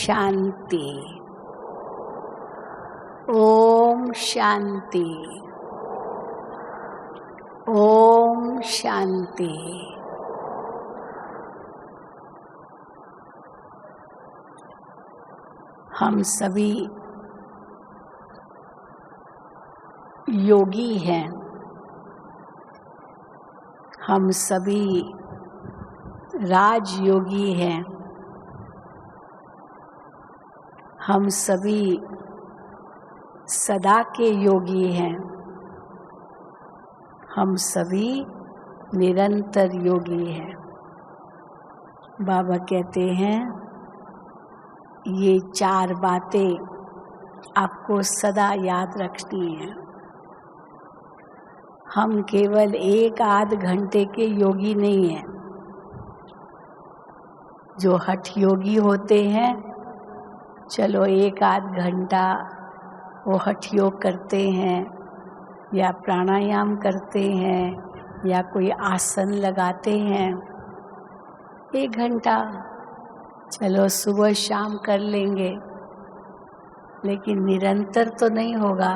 शांति। ओम शांति। ओम शांति। हम सभी योगी हैं। हम सभी राजयोगी हैं। हम सभी सदा के योगी हैं। हम सभी निरंतर योगी हैं। बाबा कहते हैं ये 4 बातें आपको सदा याद रखनी है। हम केवल 1-8 घंटे के योगी नहीं हैं। जो हठ योगी होते हैं, चलो 1-8 घंटा वो हठ योग करते हैं या प्राणायाम करते हैं या कोई आसन लगाते हैं। 1 घंटा चलो सुबह शाम कर लेंगे, लेकिन निरंतर तो नहीं होगा,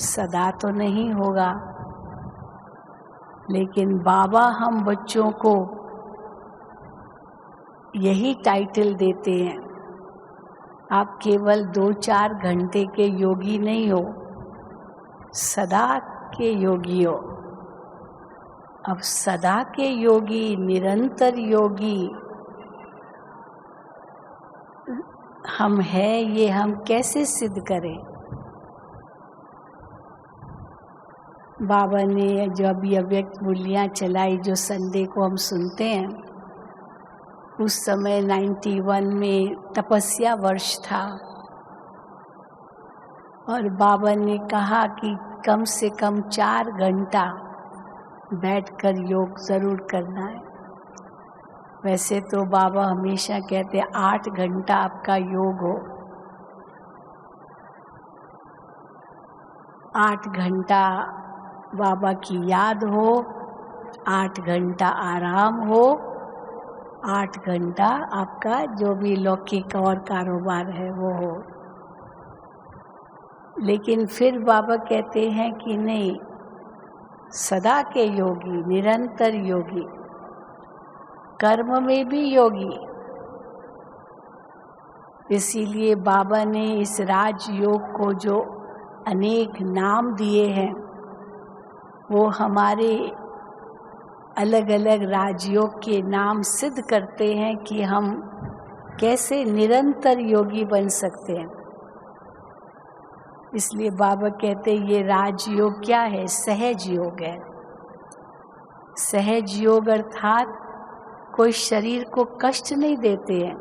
सदा तो नहीं होगा। लेकिन बाबा हम बच्चों को यही टाइटल देते हैं, आप केवल 2-4 घंटे के योगी नहीं हो, सदा के योगी हो। अब सदा के योगी, निरंतर योगी हम हैं, ये हम कैसे सिद्ध करें? बाबा ने जो अभी अव्यक्त मूल्यां चलाई, जो संडे को हम सुनते हैं, उस समय 91 में तपस्या वर्ष था और बाबा ने कहा कि कम से कम 4 घंटा बैठकर योग जरूर करना है। वैसे तो बाबा हमेशा कहते हैं 8 घंटा आपका योग हो। 8 घंटा बाबा की याद हो, 8 घंटा आराम हो, 8 घंटा आपका जो भी लौकिक और कारोबार है वो हो। लेकिन फिर बाबा कहते हैं कि नहीं, सदा के योगी, निरंतर योगी, कर्म में भी योगी। इसीलिए बाबा ने इस राजयोग को जो अनेक नाम दिए हैं, वो हमारे अलग अलग राजयोग के नाम सिद्ध करते हैं कि हम कैसे निरंतर योगी बन सकते हैं। इसलिए बाबा कहते हैं ये राजयोग क्या है? सहज योग है। सहज योग अर्थात कोई शरीर को कष्ट नहीं देते हैं।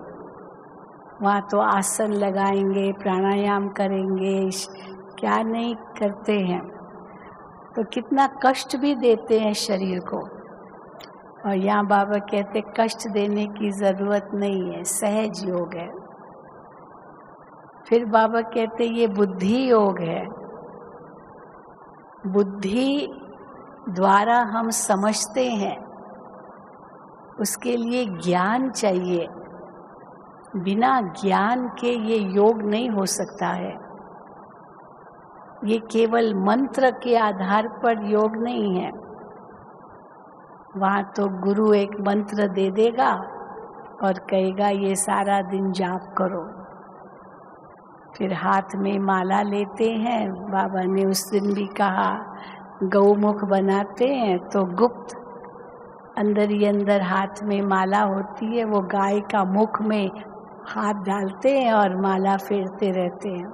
वहाँ तो आसन लगाएंगे, प्राणायाम करेंगे, क्या नहीं करते हैं, तो कितना कष्ट भी देते हैं शरीर को। और यहाँ बाबा कहते कष्ट देने की जरूरत नहीं है, सहज योग है। फिर बाबा कहते ये बुद्धि योग है। बुद्धि द्वारा हम समझते हैं, उसके लिए ज्ञान चाहिए। बिना ज्ञान के ये योग नहीं हो सकता है। ये केवल मंत्र के आधार पर योग नहीं है। वहाँ तो गुरु एक मंत्र दे देगा और कहेगा ये सारा दिन जाप करो। फिर हाथ में माला लेते हैं। बाबा ने उस दिन भी कहा गौमुख बनाते हैं तो गुप्त अंदर ही अंदर हाथ में माला होती है, वो गाय का मुख में हाथ डालते हैं और माला फेरते रहते हैं।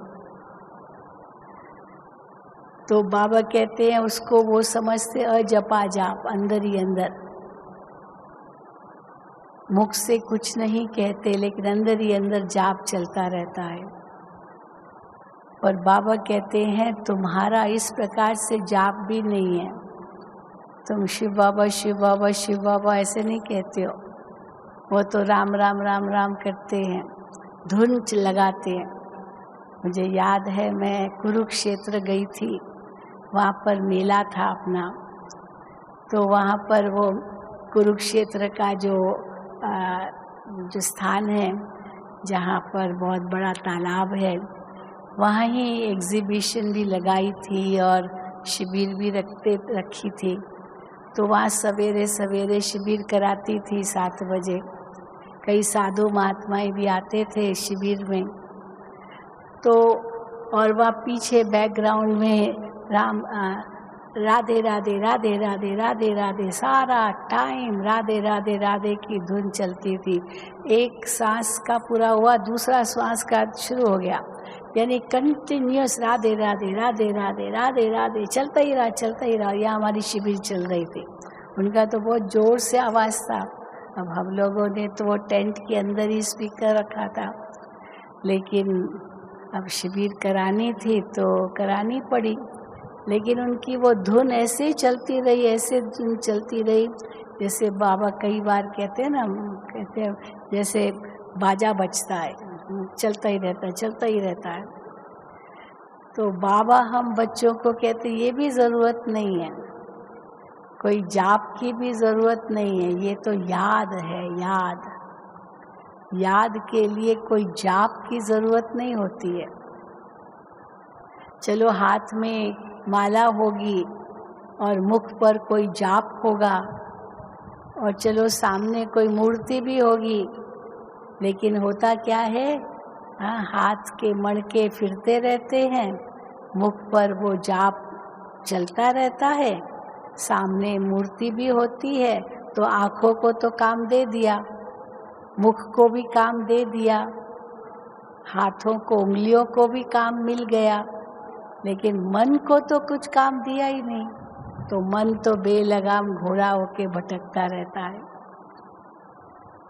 तो बाबा कहते हैं उसको वो समझते अजपा जाप, अंदर ही अंदर, मुख से कुछ नहीं कहते लेकिन अंदर ही अंदर जाप चलता रहता है। और बाबा कहते हैं तुम्हारा इस प्रकार से जाप भी नहीं है। तुम शिव बाबा शिव बाबा शिव बाबा ऐसे नहीं कहते हो। वो तो राम राम राम राम करते हैं, धुन लगाते हैं। मुझे याद है मैं कुरुक्षेत्र गई थी, वहाँ पर मेला था अपना। तो वहाँ पर वो कुरुक्षेत्र का जो स्थान है जहाँ पर बहुत बड़ा तालाब है, वहाँ ही एग्जीबिशन भी लगाई थी और शिविर भी रखी थी। तो वहाँ सवेरे सवेरे शिविर कराती थी 7 बजे। कई साधु महात्माएं भी आते थे शिविर में। तो और वहाँ पीछे बैकग्राउंड में राधे राधे राधे राधे राधे राधे सारा टाइम राधे राधे राधे की धुन चलती थी। एक सांस का पूरा हुआ, दूसरा सांस का शुरू हो गया, यानी कंटिन्यूस राधे राधे राधे राधे राधे राधे चलता ही रहा। यहाँ हमारी शिविर चल रही थी। उनका तो बहुत जोर से आवाज़ था। अब हम लोगों ने तो वो टेंट के अंदर ही स्पीकर रखा था, लेकिन अब शिविर करानी थी तो करानी पड़ी। लेकिन उनकी वो धुन ऐसे चलती रही, ऐसे धुन चलती रही, जैसे बाबा कई बार कहते हैं ना, कहते हैं जैसे बाजा बजता है, चलता ही रहता है। तो बाबा हम बच्चों को कहते ये भी ज़रूरत नहीं है, कोई जाप की भी ज़रूरत नहीं है, ये तो याद है। याद के लिए कोई जाप की ज़रूरत नहीं होती है। चलो हाथ में माला होगी और मुख पर कोई जाप होगा, और चलो सामने कोई मूर्ति भी होगी, लेकिन होता क्या है, हाथ के मणके फिरते रहते हैं, मुख पर वो जाप चलता रहता है, सामने मूर्ति भी होती है। तो आँखों को तो काम दे दिया, मुख को भी काम दे दिया, हाथों को, उंगलियों को भी काम मिल गया, लेकिन मन को तो कुछ काम दिया ही नहीं। तो मन तो बेलगाम घोड़ा होके भटकता रहता है।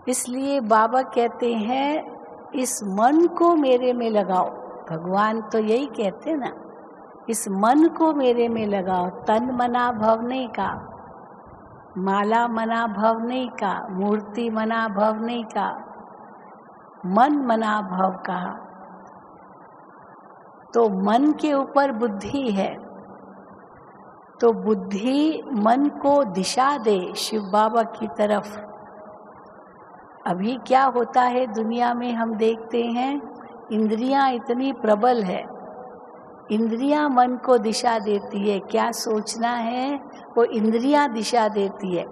इसलिए बाबा कहते हैं इस मन को मेरे में लगाओ। भगवान तो यही कहते हैं ना, इस मन को मेरे में लगाओ। तन मना भव नहीं का, माला मना भव नहीं का, मूर्ति मना भव नहीं का, मन मना भव कहा। तो मन के ऊपर बुद्धि है, तो बुद्धि मन को दिशा दे शिव बाबा की तरफ। अभी क्या होता है दुनिया में, हम देखते हैं इंद्रियां इतनी प्रबल है, इंद्रियां मन को दिशा देती है, क्या सोचना है वो इंद्रियां दिशा देती है।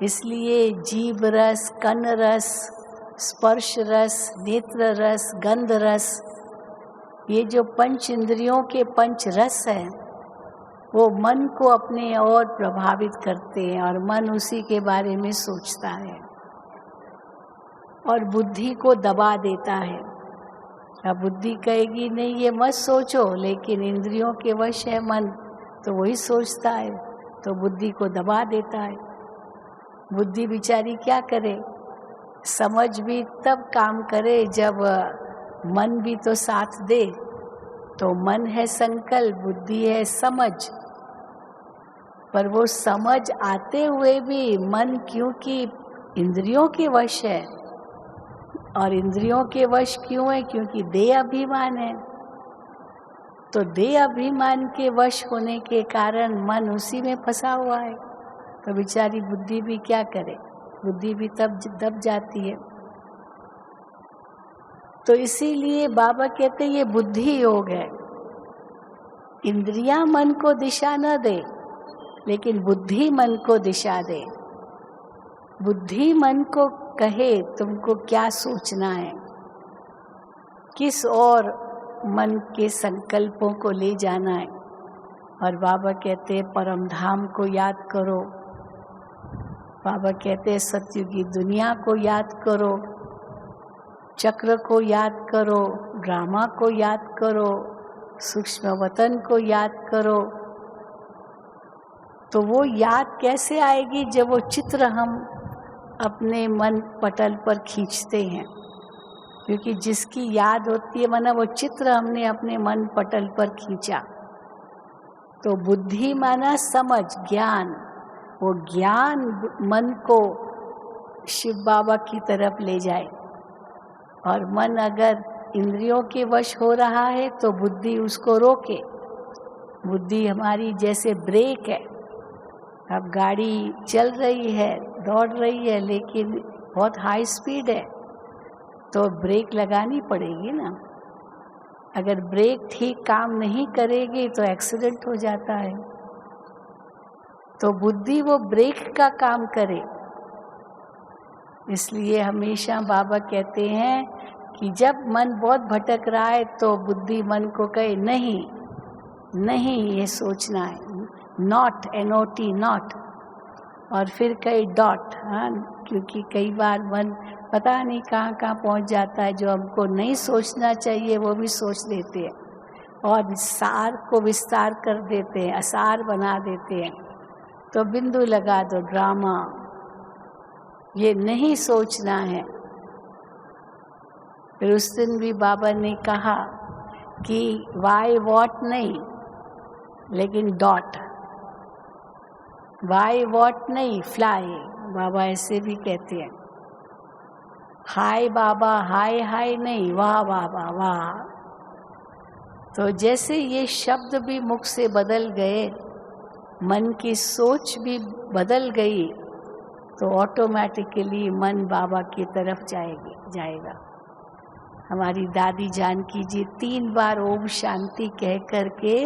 इसलिए जीभ रस, कन रस, स्पर्श रस, नेत्र रस, गंध रस, ये जो पंच इंद्रियों के पंच रस हैं, वो मन को अपने ओर प्रभावित करते हैं और मन उसी के बारे में सोचता है और बुद्धि को दबा देता है। अब बुद्धि कहेगी नहीं ये मत सोचो, लेकिन इंद्रियों के वश है मन, तो वही सोचता है, तो बुद्धि को दबा देता है। बुद्धि बेचारी क्या करे, समझ भी तब काम करे जब मन भी तो साथ दे। तो मन है संकल्प, बुद्धि है समझ, पर वो समझ आते हुए भी मन क्योंकि इंद्रियों के वश है, और इंद्रियों के वश क्यों है, क्योंकि देह अभिमान है। तो देह अभिमान के वश होने के कारण मन उसी में फंसा हुआ है। तो बेचारी बुद्धि भी क्या करे, बुद्धि भी तब दब जाती है। तो इसीलिए बाबा कहते ये बुद्धि योग है। इंद्रियां मन को दिशा न दे, लेकिन बुद्धि मन को दिशा दे। बुद्धि मन को कहे तुमको क्या सोचना है, किस और मन के संकल्पों को ले जाना है। और बाबा कहते हैं परम धाम को याद करो, बाबा कहते हैं सत्युग की दुनिया को याद करो, चक्र को याद करो, ड्रामा को याद करो, सूक्ष्म वतन को याद करो। तो वो याद कैसे आएगी, जब वो चित्र हम अपने मन पटल पर खींचते हैं। क्योंकि जिसकी याद होती है, माना वो चित्र हमने अपने मन पटल पर खींचा। तो बुद्धि माना समझ, ज्ञान, वो ज्ञान मन को शिव बाबा की तरफ ले जाए। और मन अगर इंद्रियों के वश हो रहा है तो बुद्धि उसको रोके। बुद्धि हमारी जैसे ब्रेक है। अब गाड़ी चल रही है, दौड़ रही है, लेकिन बहुत हाई स्पीड है, तो ब्रेक लगानी पड़ेगी ना। अगर ब्रेक ठीक काम नहीं करेगी तो एक्सीडेंट हो जाता है। तो बुद्धि वो ब्रेक का काम करे। इसलिए हमेशा बाबा कहते हैं कि जब मन बहुत भटक रहा है तो बुद्धि मन को कहे नहीं नहीं, ये सोचना है, नॉट, NOT, नॉट, और फिर कई डॉट। हाँ, क्योंकि कई बार मन पता नहीं कहाँ कहाँ पहुँच जाता है, जो हमको नहीं सोचना चाहिए वो भी सोच देते हैं और सार को विस्तार कर देते हैं, असार बना देते हैं। तो बिंदु लगा दो, ड्रामा, ये नहीं सोचना है। फिर उस दिन भी बाबा ने कहा कि वाई वॉट नहीं, लेकिन डॉट, वाई वॉट नहीं, फ्लाई। बाबा ऐसे भी कहते हैं। हाय बाबा, हाय हाय नहीं, वाह बाबा वाह। तो जैसे ये शब्द भी मुख से बदल गए, मन की सोच भी बदल गई, तो ऑटोमेटिकली मन बाबा की तरफ जाएगा। हमारी दादी जानकी जी 3 बार ओम शांति कह करके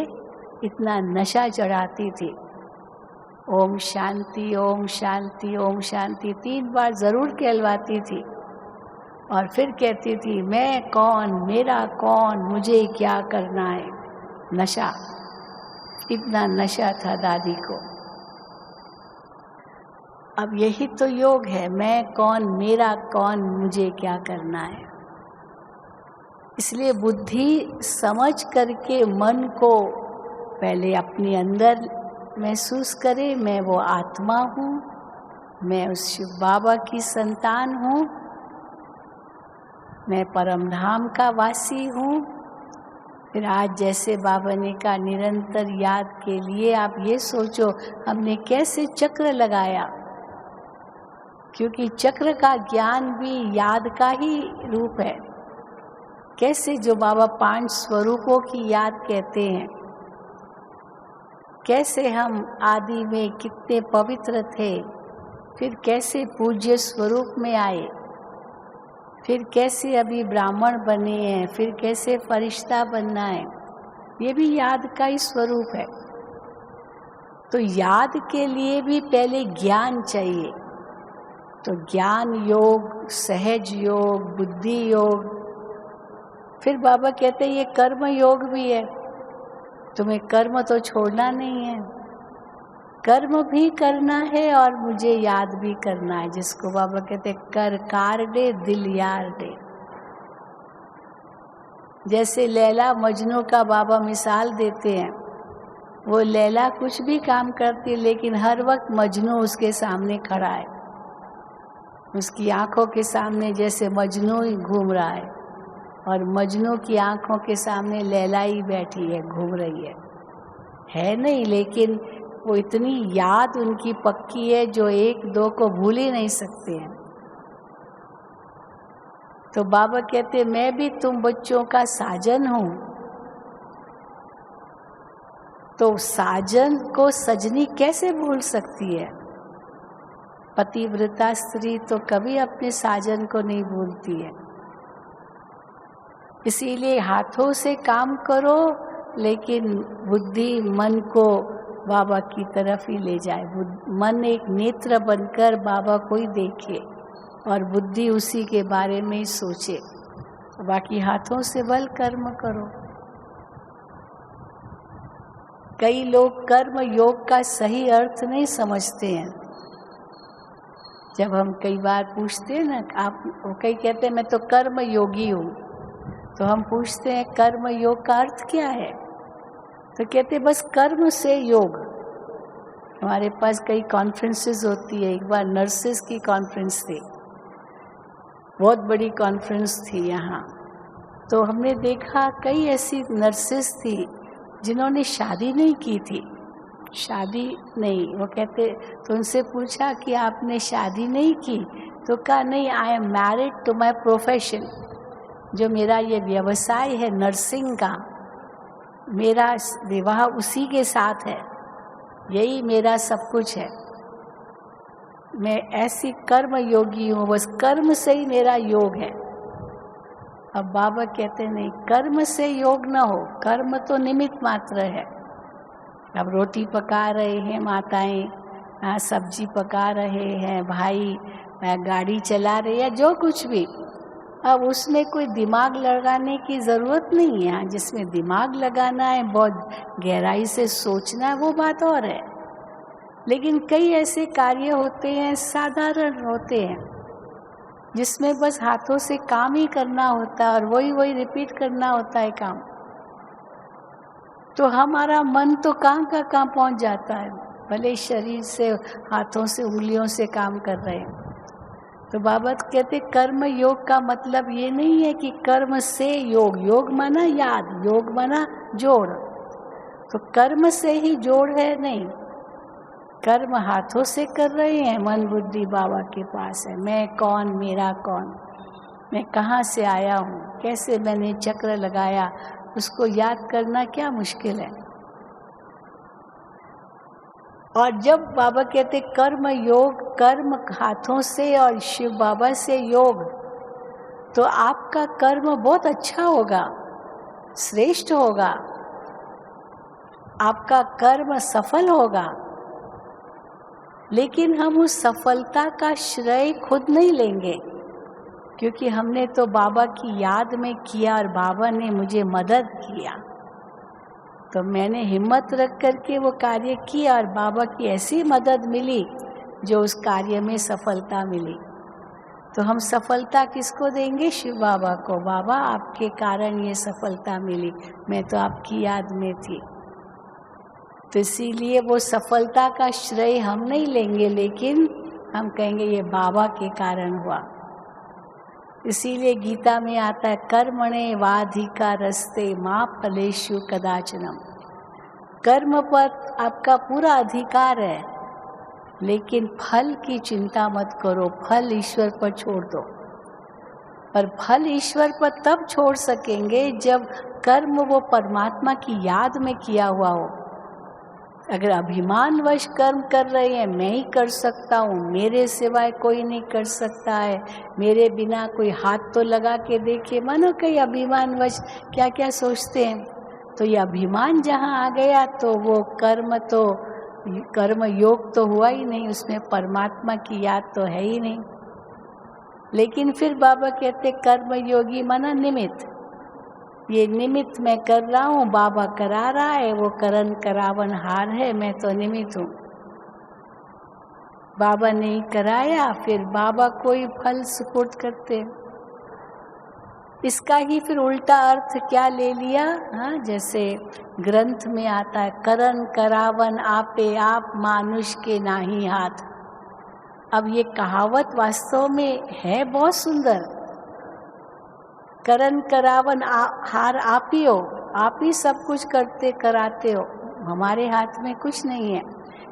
इतना नशा चढ़ाती थी। ओम शांति, ओम शांति, ओम शांति 3 बार ज़रूर कहलवाती थी और फिर कहती थी मैं कौन, मेरा कौन, मुझे क्या करना है। नशा, इतना नशा था दादी को। अब यही तो योग है, मैं कौन, मेरा कौन, मुझे क्या करना है। इसलिए बुद्धि समझ करके मन को पहले अपने अंदर महसूस करे, मैं वो आत्मा हूँ, मैं उस शिव बाबा की संतान हूँ, मैं परम धाम का वासी हूँ। फिर आज जैसे बाबा ने कहा निरंतर याद के लिए आप ये सोचो हमने कैसे चक्र लगाया, क्योंकि चक्र का ज्ञान भी याद का ही रूप है। कैसे जो बाबा 5 स्वरूपों की याद कहते हैं, कैसे हम आदि में कितने पवित्र थे, फिर कैसे पूज्य स्वरूप में आए, फिर कैसे अभी ब्राह्मण बने हैं, फिर कैसे फरिश्ता बनना है, ये भी याद का ही स्वरूप है। तो याद के लिए भी पहले ज्ञान चाहिए। तो ज्ञान योग, सहज योग, बुद्धि योग, फिर बाबा कहते हैं ये कर्म योग भी है। तुम्हें कर्म तो छोड़ना नहीं है, कर्म भी करना है और मुझे याद भी करना है, जिसको बाबा कहते हैं कर कार दे दिल यार दे। जैसे लैला मजनू का बाबा मिसाल देते हैं, वो लैला कुछ भी काम करती है लेकिन हर वक्त मजनू उसके सामने खड़ा है, उसकी आंखों के सामने जैसे मजनू ही घूम रहा है और मजनू की आंखों के सामने लैला ही बैठी है, घूम रही है नहीं, लेकिन वो इतनी याद उनकी पक्की है जो 1-2 को भूल ही नहीं सकते हैं। तो बाबा कहते मैं भी तुम बच्चों का साजन हूँ। तो साजन को सजनी कैसे भूल सकती है? पतिव्रता स्त्री तो कभी अपने साजन को नहीं भूलती है। इसीलिए हाथों से काम करो, लेकिन बुद्धि मन को बाबा की तरफ ही ले जाए। मन एक नेत्र बनकर बाबा को ही देखे और बुद्धि उसी के बारे में ही सोचे, बाकी हाथों से बल कर्म करो। कई लोग कर्म योग का सही अर्थ नहीं समझते हैं। जब हम कई बार पूछते हैं ना, आप कई कहते हैं मैं तो कर्म योगी हूँ, तो हम पूछते हैं कर्म योग का अर्थ क्या है? तो कहते बस कर्म से योग। हमारे पास कई कॉन्फ्रेंसेस होती है। एक बार नर्सेस की कॉन्फ्रेंस थी, बहुत बड़ी कॉन्फ्रेंस थी यहाँ। तो हमने देखा कई ऐसी नर्सेस थी जिन्होंने शादी नहीं की थी, शादी नहीं। वो कहते, तो उनसे पूछा कि आपने शादी नहीं की? तो कहा नहीं, I am married to my profession. जो मेरा ये व्यवसाय है नर्सिंग का, मेरा विवाह उसी के साथ है, यही मेरा सब कुछ है। मैं ऐसी कर्म योगी हूँ, बस कर्म से ही मेरा योग है। अब बाबा कहते नहीं, कर्म से योग न हो, कर्म तो निमित्त मात्र है। अब रोटी पका रहे हैं माताएं, सब्जी पका रहे हैं भाई, गाड़ी चला रहे हैं, जो कुछ भी, अब उसमें कोई दिमाग लगाने की ज़रूरत नहीं है। जिसमें दिमाग लगाना है, बहुत गहराई से सोचना है, वो बात और है। लेकिन कई ऐसे कार्य होते हैं, साधारण होते हैं, जिसमें बस हाथों से काम ही करना होता है और वही रिपीट करना होता है काम। तो हमारा मन तो कहाँ का कहाँ पहुँच जाता है, भले शरीर से, हाथों से, उंगलियों से काम कर रहे हैं। तो बाबा कहते कर्म योग का मतलब ये नहीं है कि कर्म से योग, योग माना याद, योग माना जोड़, तो कर्म से ही जोड़ है नहीं। कर्म हाथों से कर रहे हैं, मन बुद्धि बाबा के पास है। मैं कौन, मेरा कौन, मैं कहाँ से आया हूँ, कैसे मैंने चक्र लगाया, उसको याद करना क्या मुश्किल है। और जब बाबा कहते कर्म योग, कर्म हाथों से और शिव बाबा से योग, तो आपका कर्म बहुत अच्छा होगा, श्रेष्ठ होगा, आपका कर्म सफल होगा। लेकिन हम उस सफलता का श्रेय खुद नहीं लेंगे, क्योंकि हमने तो बाबा की याद में किया और बाबा ने मुझे मदद किया, तो मैंने हिम्मत रख करके वो कार्य किया और बाबा की ऐसी मदद मिली जो उस कार्य में सफलता मिली। तो हम सफलता किसको देंगे? शिव बाबा को। बाबा आपके कारण ये सफलता मिली, मैं तो आपकी याद में थी। तो इसीलिए वो सफलता का श्रेय हम नहीं लेंगे, लेकिन हम कहेंगे ये बाबा के कारण हुआ। इसीलिए गीता में आता है, कर्मणे वाधिकारस्ते मा फलेषु कदाचनम। कर्म पर आपका पूरा अधिकार है, लेकिन फल की चिंता मत करो, फल ईश्वर पर छोड़ दो। और फल ईश्वर पर तब छोड़ सकेंगे जब कर्म वो परमात्मा की याद में किया हुआ हो। अगर अभिमानवश कर्म कर रहे हैं, मैं ही कर सकता हूँ, मेरे सिवाय कोई नहीं कर सकता है, मेरे बिना कोई हाथ तो लगा के देखे, मानो कई अभिमानवश क्या क्या सोचते हैं। तो ये अभिमान जहाँ आ गया तो वो कर्म योग तो हुआ ही नहीं, उसमें परमात्मा की याद तो है ही नहीं। लेकिन फिर बाबा कहते कर्म योगी माना निमित्त, ये निमित्त मैं कर रहा हूँ, बाबा करा रहा है, वो करन करावन हार है, मैं तो निमित्त हूँ। बाबा ने ही कराया, फिर बाबा कोई फल सुपुर्द करते। इसका ही फिर उल्टा अर्थ क्या ले लिया? हाँ, जैसे ग्रंथ में आता है, करन करावन आपे आप मानुष के नाही हाथ। अब ये कहावत वास्तव में है बहुत सुंदर। करन करावन हार आप ही हो, आप ही सब कुछ करते कराते हो, हमारे हाथ में कुछ नहीं है।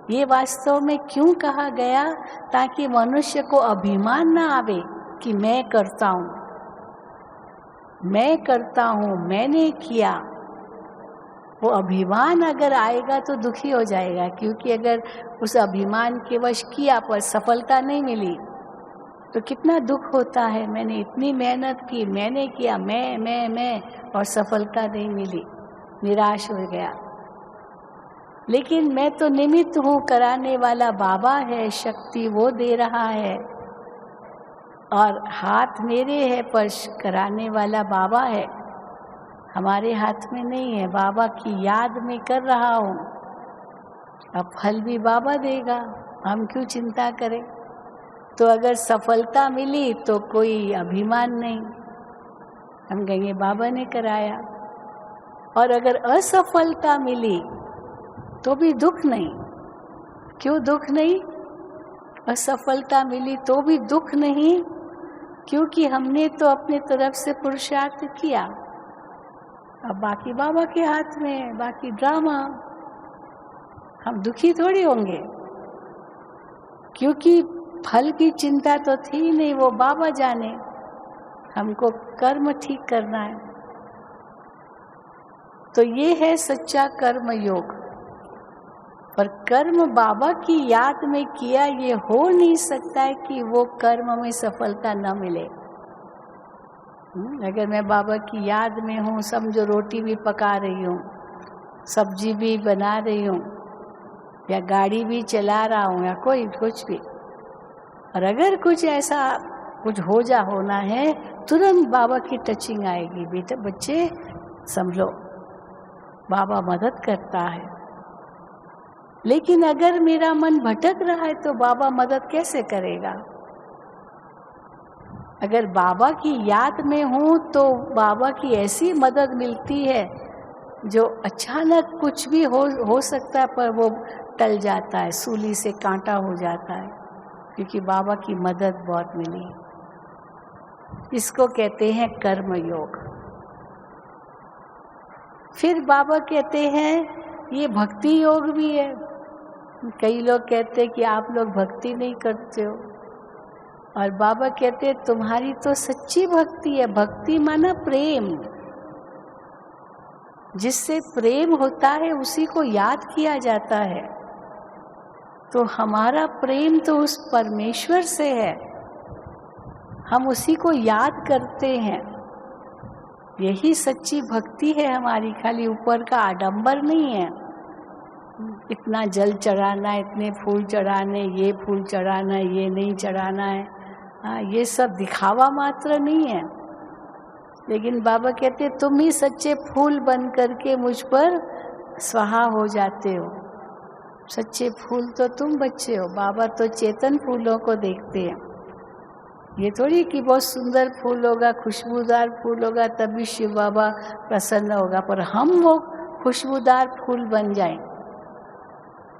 ये वास्तव में क्यों कहा गया? ताकि मनुष्य को अभिमान ना आवे कि मैं करता हूँ, मैं करता हूँ, मैंने किया। वो अभिमान अगर आएगा तो दुखी हो जाएगा, क्योंकि अगर उस अभिमान के वश किया पर सफलता नहीं मिली तो कितना दुख होता है। मैंने इतनी मेहनत की, मैंने किया, मैं और सफलता नहीं मिली, निराश हो गया। लेकिन मैं तो निमित्त हूँ, कराने वाला बाबा है, शक्ति वो दे रहा है और हाथ मेरे है पर कराने वाला बाबा है, हमारे हाथ में नहीं है। बाबा की याद में कर रहा हूँ, अब फल भी बाबा देगा, हम क्यों चिंता करें। तो अगर सफलता मिली तो कोई अभिमान नहीं, हम कहेंगे बाबा ने कराया। और अगर असफलता मिली तो भी दुख नहीं। क्यों दुख नहीं? असफलता मिली तो भी दुख नहीं, क्योंकि हमने तो अपने तरफ से पुरुषार्थ किया। अब बाकी बाबा के हाथ में है, बाकी ड्रामा। हम दुखी थोड़ी होंगे, क्योंकि फल की चिंता तो थी नहीं, वो बाबा जाने, हमको कर्म ठीक करना है। तो ये है सच्चा कर्म योग। पर कर्म बाबा की याद में किया, ये हो नहीं सकता है कि वो कर्म में सफलता न मिले। अगर मैं बाबा की याद में हूँ, समझो रोटी भी पका रही हूँ, सब्जी भी बना रही हूँ, या गाड़ी भी चला रहा हूँ, या कोई कुछ भी, और अगर कुछ ऐसा कुछ होना है, तुरंत बाबा की टचिंग आएगी, बेटा बच्चे समझो बाबा मदद करता है। लेकिन अगर मेरा मन भटक रहा है तो बाबा मदद कैसे करेगा? अगर बाबा की याद में हूँ तो बाबा की ऐसी मदद मिलती है जो अचानक कुछ भी हो सकता है, पर वो टल जाता है, सूली से कांटा हो जाता है, क्योंकि बाबा की मदद बहुत मिली। इसको कहते हैं कर्म योग। फिर बाबा कहते हैं ये भक्ति योग भी है। कई लोग कहते हैं कि आप लोग भक्ति नहीं करते हो, और बाबा कहते हैं तुम्हारी तो सच्ची भक्ति है। भक्ति माना प्रेम, जिससे प्रेम होता है उसी को याद किया जाता है। तो हमारा प्रेम तो उस परमेश्वर से है, हम उसी को याद करते हैं। यही सच्ची भक्ति है हमारी, खाली ऊपर का आडंबर नहीं है। इतना जल चढ़ाना, इतने फूल चढ़ाने, ये फूल चढ़ाना, ये नहीं चढ़ाना है, ये सब दिखावा मात्र नहीं है। लेकिन बाबा कहते तुम ही सच्चे फूल बन करके मुझ पर स्वाहा हो जाते हो। सच्चे फूल तो तुम बच्चे हो। बाबा तो चेतन फूलों को देखते हैं। ये थोड़ी कि बहुत सुंदर फूल होगा, खुशबूदार फूल होगा तभी शिव बाबा प्रसन्न होगा, पर हम वो खुशबूदार फूल बन जाएं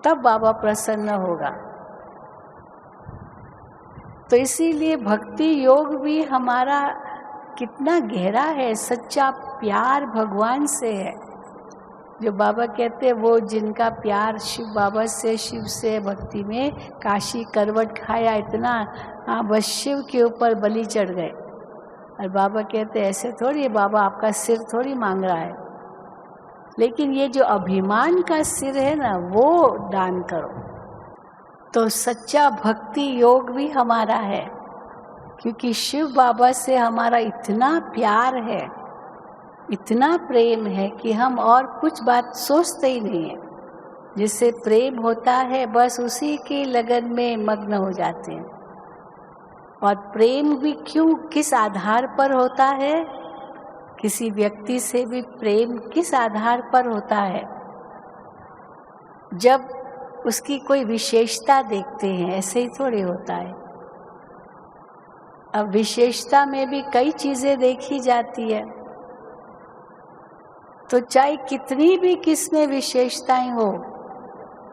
तब बाबा प्रसन्न होगा। तो इसीलिए भक्ति योग भी हमारा कितना गहरा है, सच्चा प्यार भगवान से है। जो बाबा कहते हैं वो जिनका प्यार शिव बाबा से, शिव से भक्ति में काशी करवट खाया इतना, हाँ बस शिव के ऊपर बलि चढ़ गए। और बाबा कहते ऐसे थोड़ी, बाबा आपका सिर थोड़ी मांग रहा है, लेकिन ये जो अभिमान का सिर है ना वो दान करो। तो सच्चा भक्ति योग भी हमारा है, क्योंकि शिव बाबा से हमारा इतना प्यार है, इतना प्रेम है कि हम और कुछ बात सोचते ही नहीं है। जिससे प्रेम होता है बस उसी के लगन में मग्न हो जाते हैं। और प्रेम भी क्यों, किस आधार पर होता है? किसी व्यक्ति से भी प्रेम किस आधार पर होता है? जब उसकी कोई विशेषता देखते हैं, ऐसे ही थोड़ी होता है। अब विशेषता में भी कई चीजें देखी जाती है, तो चाहे कितनी भी किसमें विशेषताएं हो,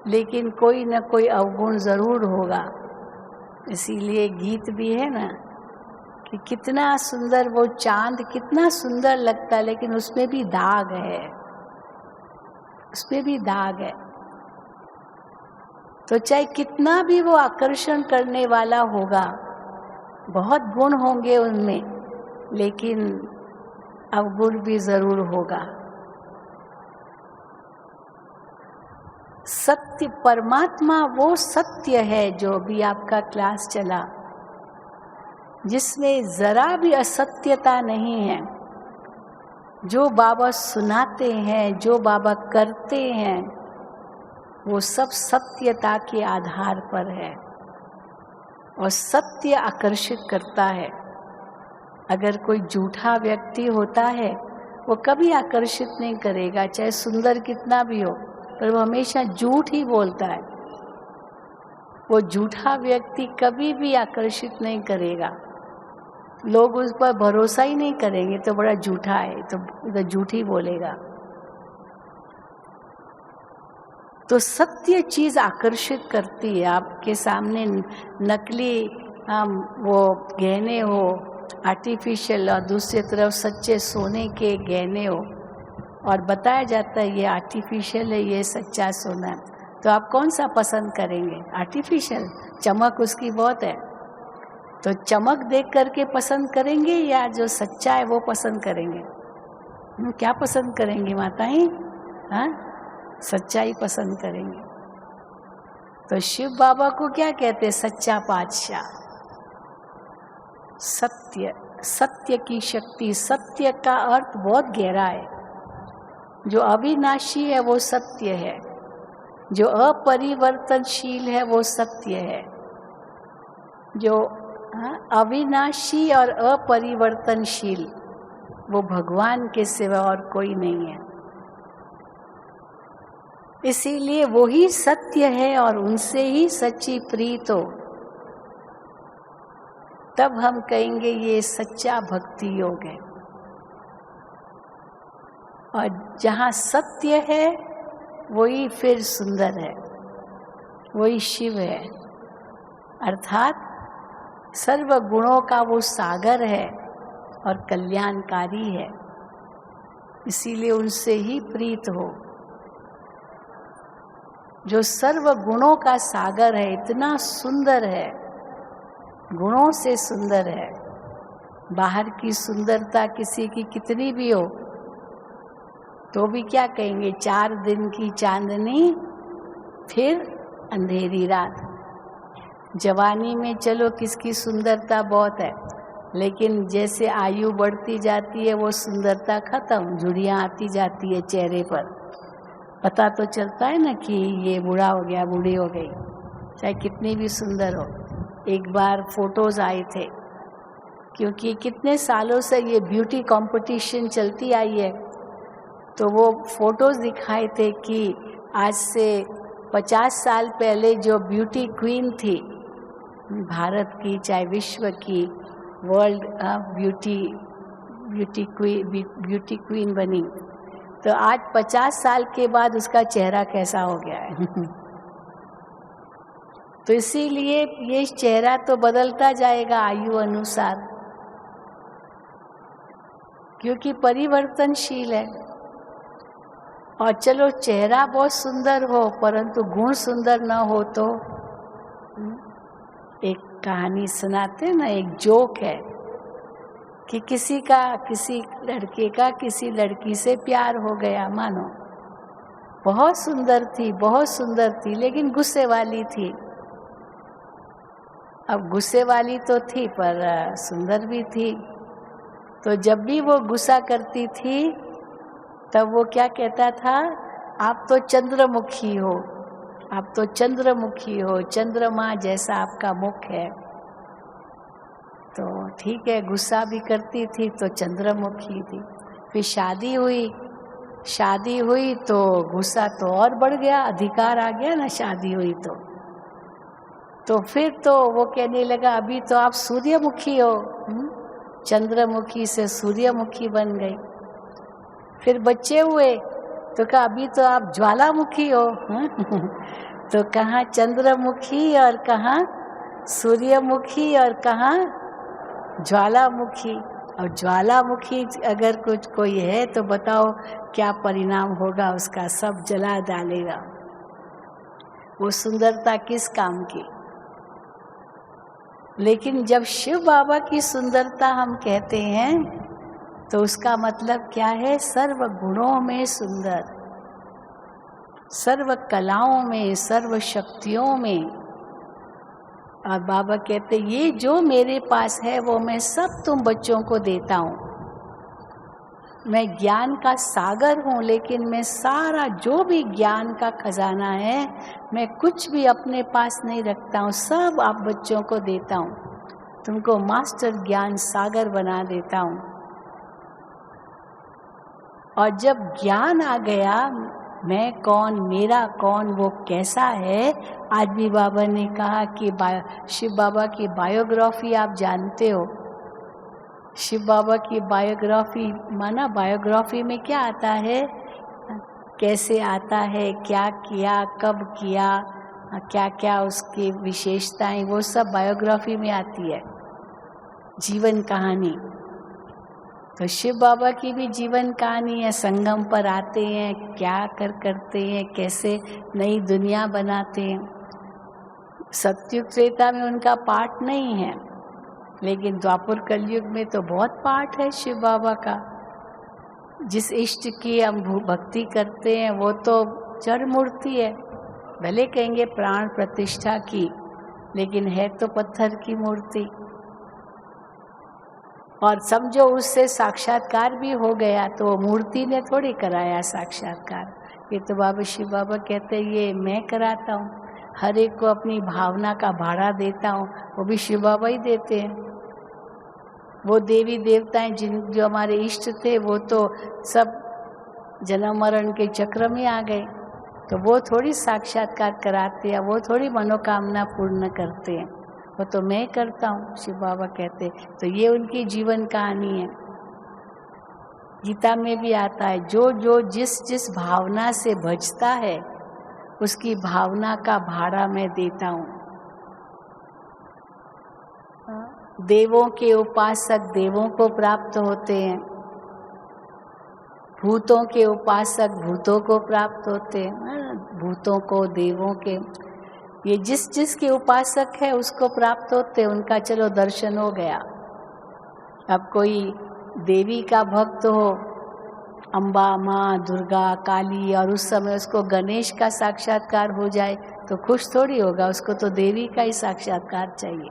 लेकिन कोई न कोई अवगुण जरूर होगा। इसीलिए गीत भी है ना कि कितना सुंदर वो चांद, कितना सुंदर लगता है, लेकिन उसमें भी दाग है, उसमें भी दाग है। तो चाहे कितना भी वो आकर्षण करने वाला होगा, बहुत गुण होंगे उनमें, लेकिन अवगुण भी जरूर होगा। सत्य परमात्मा वो सत्य है जो भी आपका क्लास चला, जिसमें जरा भी असत्यता नहीं है। जो बाबा सुनाते हैं, जो बाबा करते हैं, वो सब सत्यता के आधार पर है, और सत्य आकर्षित करता है। अगर कोई झूठा व्यक्ति होता है वो कभी आकर्षित नहीं करेगा, चाहे सुंदर कितना भी हो, पर वो हमेशा झूठ ही बोलता है। वो झूठा व्यक्ति कभी भी आकर्षित नहीं करेगा, लोग उस पर भरोसा ही नहीं करेंगे, तो बड़ा झूठा है, तो झूठ ही बोलेगा। तो सत्य चीज आकर्षित करती है। आपके सामने नकली वो गहने हो, आर्टिफिशियल, और दूसरी तरफ सच्चे सोने के गहने हो, और बताया जाता है ये आर्टिफिशियल है, ये सच्चा सोना है, तो आप कौन सा पसंद करेंगे? आर्टिफिशियल, चमक उसकी बहुत है, तो चमक देख करके पसंद करेंगे, या जो सच्चा है वो पसंद करेंगे? क्या पसंद करेंगी माताएं? हाँ, सच्चाई पसंद करेंगे। तो शिव बाबा को क्या कहते हैं? सच्चा पातशाह, सत्य सत्य की शक्ति। सत्य का अर्थ बहुत गहरा है। जो अविनाशी है वो सत्य है, जो अपरिवर्तनशील है वो सत्य है। जो अविनाशी और अपरिवर्तनशील वो भगवान के सिवा और कोई नहीं है। इसीलिए वो ही सत्य है और उनसे ही सच्ची प्रीत हो, तब हम कहेंगे ये सच्चा भक्ति योग है। और जहाँ सत्य है वही फिर सुंदर है, वही शिव है। अर्थात सर्व गुणों का वो सागर है और कल्याणकारी है। इसीलिए उनसे ही प्रीत हो। जो सर्व गुणों का सागर है, इतना सुंदर है, गुणों से सुंदर है। बाहर की सुंदरता किसी की कितनी भी हो तो भी क्या कहेंगे, 4 दिन की चांदनी फिर अंधेरी रात। जवानी में चलो किसकी सुंदरता बहुत है, लेकिन जैसे आयु बढ़ती जाती है वो सुंदरता खत्म, झुर्रियाँ आती जाती है चेहरे पर। पता तो चलता है ना कि ये बूढ़ा हो गया, बूढ़ी हो गई, चाहे कितनी भी सुंदर हो। एक बार फोटोज आए थे, क्योंकि कितने सालों से ये ब्यूटी कंपटीशन चलती आई है, तो वो फोटोज दिखाए थे कि आज से 50 साल पहले जो ब्यूटी क्वीन थी भारत की, चाहे विश्व की, वर्ल्ड ब्यूटी क्वीन बनी, तो आज 50 साल के बाद उसका चेहरा कैसा हो गया है। तो इसीलिए ये चेहरा तो बदलता जाएगा आयु अनुसार, क्योंकि परिवर्तनशील है। और चलो चेहरा बहुत सुंदर हो परंतु गुण सुंदर न हो तो, एक कहानी सुनाते हैं ना, एक जोक है कि किसी लड़के का किसी लड़की से प्यार हो गया, मानो बहुत सुंदर थी लेकिन गुस्से वाली थी। अब गुस्से वाली तो थी पर सुंदर भी थी, तो जब भी वो गुस्सा करती थी तब वो क्या कहता था, आप तो चंद्रमुखी हो, आप तो चंद्रमुखी हो, चंद्रमा जैसा आपका मुख है। तो ठीक है, गुस्सा भी करती थी तो चंद्रमुखी थी। फिर शादी हुई तो गुस्सा तो और बढ़ गया, अधिकार आ गया ना, शादी हुई तो फिर तो वो कहने लगा अभी तो आप सूर्यमुखी हो, चंद्रमुखी से सूर्यमुखी बन गई। फिर बच्चे हुए तो कहा अभी तो आप ज्वालामुखी हो। तो कहाँ चंद्रमुखी और कहाँ सूर्यमुखी और कहाँ ज्वालामुखी। और ज्वालामुखी अगर कुछ कोई है तो बताओ क्या परिणाम होगा उसका, सब जला डालेगा। वो सुंदरता किस काम की। लेकिन जब शिव बाबा की सुंदरता हम कहते हैं तो उसका मतलब क्या है, सर्व गुणों में सुंदर, सर्व कलाओं में, सर्व शक्तियों में। और बाबा कहते ये जो मेरे पास है वो मैं सब तुम बच्चों को देता हूँ। मैं ज्ञान का सागर हूँ, लेकिन मैं सारा जो भी ज्ञान का खजाना है मैं कुछ भी अपने पास नहीं रखता हूँ, सब आप बच्चों को देता हूँ। तुमको मास्टर ज्ञान सागर बना देता हूँ। और जब ज्ञान आ गया, मैं कौन, मेरा कौन, वो कैसा है। आज भी बाबा ने कहा कि शिव बाबा की बायोग्राफी आप जानते हो। शिव बाबा की बायोग्राफी माना, बायोग्राफी में क्या आता है, कैसे आता है, क्या किया, कब किया, क्या क्या उसकी विशेषताएं, वो सब बायोग्राफी में आती है, जीवन कहानी। तो शिव बाबा की भी जीवन कहानी है। संगम पर आते हैं, क्या करते हैं, कैसे नई दुनिया बनाते हैं। सतयुग त्रेता में उनका पाठ नहीं है, लेकिन द्वापर कलयुग में तो बहुत पाठ है शिव बाबा का। जिस इष्ट की हम भक्ति करते हैं वो तो जड़ मूर्ति है, भले कहेंगे प्राण प्रतिष्ठा की, लेकिन है तो पत्थर की मूर्ति। और समझो उससे साक्षात्कार भी हो गया, तो मूर्ति ने थोड़ी कराया साक्षात्कार। ये तो बाबा शिव बाबा कहते हैं ये मैं कराता हूँ, हर एक को अपनी भावना का भाड़ा देता हूँ, वो भी शिव बाबा ही देते हैं। वो देवी देवताएं जो हमारे इष्ट थे वो तो सब जन्म मरण के चक्र में आ गए, तो वो थोड़ी साक्षात्कार कराते हैं, वो थोड़ी मनोकामना पूर्ण करते हैं, वो तो मैं करता हूँ, शिव बाबा कहते। तो ये उनकी जीवन कहानी है। गीता में भी आता है, जो जो जिस जिस भावना से भजता है उसकी भावना का भाड़ा मैं देता हूँ। देवों के उपासक देवों को प्राप्त होते हैं, भूतों के उपासक भूतों को प्राप्त होते हैं, भूतों को देवों के, ये जिस जिस के उपासक है उसको प्राप्त होते हैं, उनका चलो दर्शन हो गया। अब कोई देवी का भक्त हो, अम्बा माँ दुर्गा काली, और उस समय उसको गणेश का साक्षात्कार हो जाए तो खुश थोड़ी होगा, उसको तो देवी का ही साक्षात्कार चाहिए।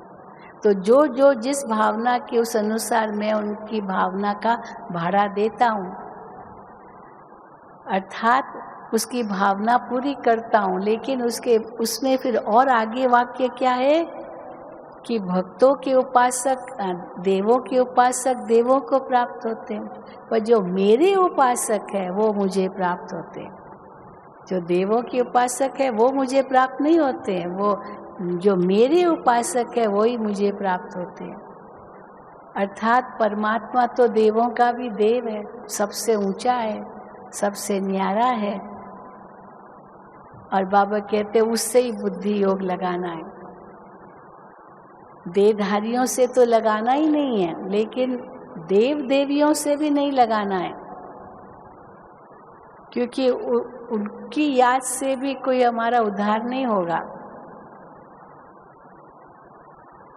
तो जो जो जिस भावना के उस अनुसार मैं उनकी भावना का भाड़ा देता हूँ, अर्थात उसकी भावना पूरी करता हूँ। लेकिन उसमें फिर और आगे वाक्य क्या है कि भक्तों के उपासक देवों के उपासक देवों को प्राप्त होते हैं, पर जो मेरे उपासक है वो मुझे प्राप्त होते हैं। जो देवों के उपासक है वो मुझे प्राप्त नहीं होते हैं, वो जो मेरे उपासक है वो ही मुझे प्राप्त होते हैं। अर्थात परमात्मा तो देवों का भी देव है, सबसे ऊंचा है, सबसे न्यारा है। और बाबा कहते उससे ही बुद्धि योग लगाना है, देहधारियों से तो लगाना ही नहीं है, लेकिन देव देवियों से भी नहीं लगाना है, क्योंकि उनकी याद से भी कोई हमारा उद्धार नहीं होगा।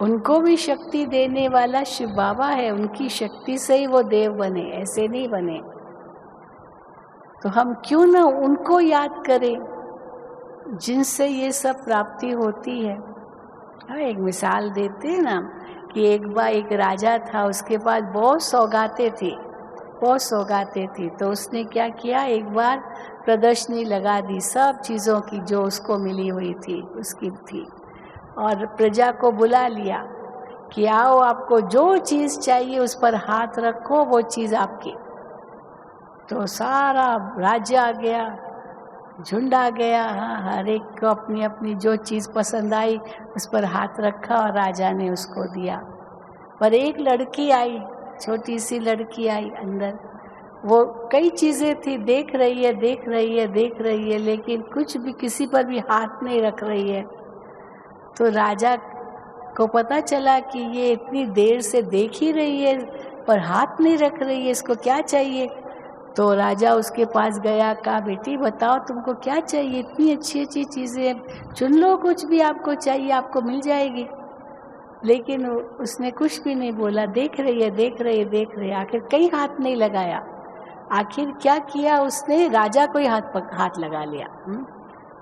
उनको भी शक्ति देने वाला शिव बाबा है, उनकी शक्ति से ही वो देव बने, ऐसे नहीं बने। तो हम क्यों ना उनको याद करें जिनसे ये सब प्राप्ति होती है। हाँ, एक मिसाल देते हैं ना कि एक बार एक राजा था, उसके पास बहुत सौगातें थी, तो उसने क्या किया, एक बार प्रदर्शनी लगा दी सब चीज़ों की जो उसको मिली हुई थी, उसकी थी, और प्रजा को बुला लिया कि आओ आपको जो चीज़ चाहिए उस पर हाथ रखो, वो चीज़ आपकी। तो सारा राज्य आ गया, झुंड आ गया। हाँ, हर एक को अपनी अपनी जो चीज़ पसंद आई उस पर हाथ रखा और राजा ने उसको दिया। पर एक लड़की आई, छोटी सी लड़की आई अंदर, वो कई चीज़ें थी, देख रही है, लेकिन कुछ भी किसी पर भी हाथ नहीं रख रही है। तो राजा को पता चला कि ये इतनी देर से देख ही रही है पर हाथ नहीं रख रही है, इसको क्या चाहिए। तो राजा उसके पास गया, कहा बेटी बताओ तुमको क्या चाहिए, इतनी अच्छी अच्छी चीज़ें, चुन लो, कुछ भी आपको चाहिए आपको मिल जाएगी। लेकिन उसने कुछ भी नहीं बोला, देख रही है। आखिर कहीं हाथ नहीं लगाया। आखिर क्या किया उसने, राजा को ही हाथ लगा लिया।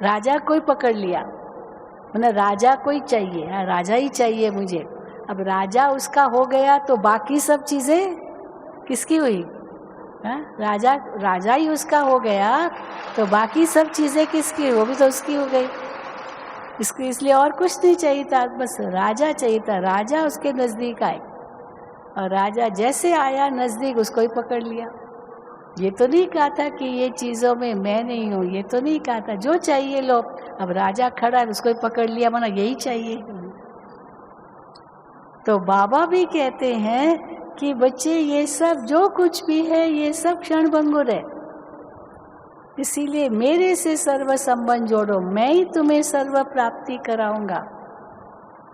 राजा को ही पकड़ लिया, मतलब राजा को ही चाहिए, राजा ही चाहिए मुझे। अब राजा उसका हो गया तो बाकी सब चीज़ें किसकी हुई? राजा ही उसका हो गया तो बाकी सब चीज़ें किसकी? वो भी तो उसकी हो गई। इसको इसलिए और कुछ नहीं चाहिए था, बस राजा चाहिए था। राजा उसके नज़दीक आए और राजा जैसे आया नज़दीक उसको ही पकड़ लिया। ये तो नहीं कहा था कि ये चीज़ों में मैं नहीं हूँ, ये तो नहीं कहा था, जो चाहिए लो। अब राजा खड़ा है उसको ही पकड़ लिया, माना यही चाहिए। तो बाबा भी कहते हैं कि बच्चे ये सब जो कुछ भी है ये सब क्षणभंगुर है, इसीलिए मेरे से सर्व संबंध जोड़ो, मैं ही तुम्हें सर्व प्राप्ति कराऊंगा।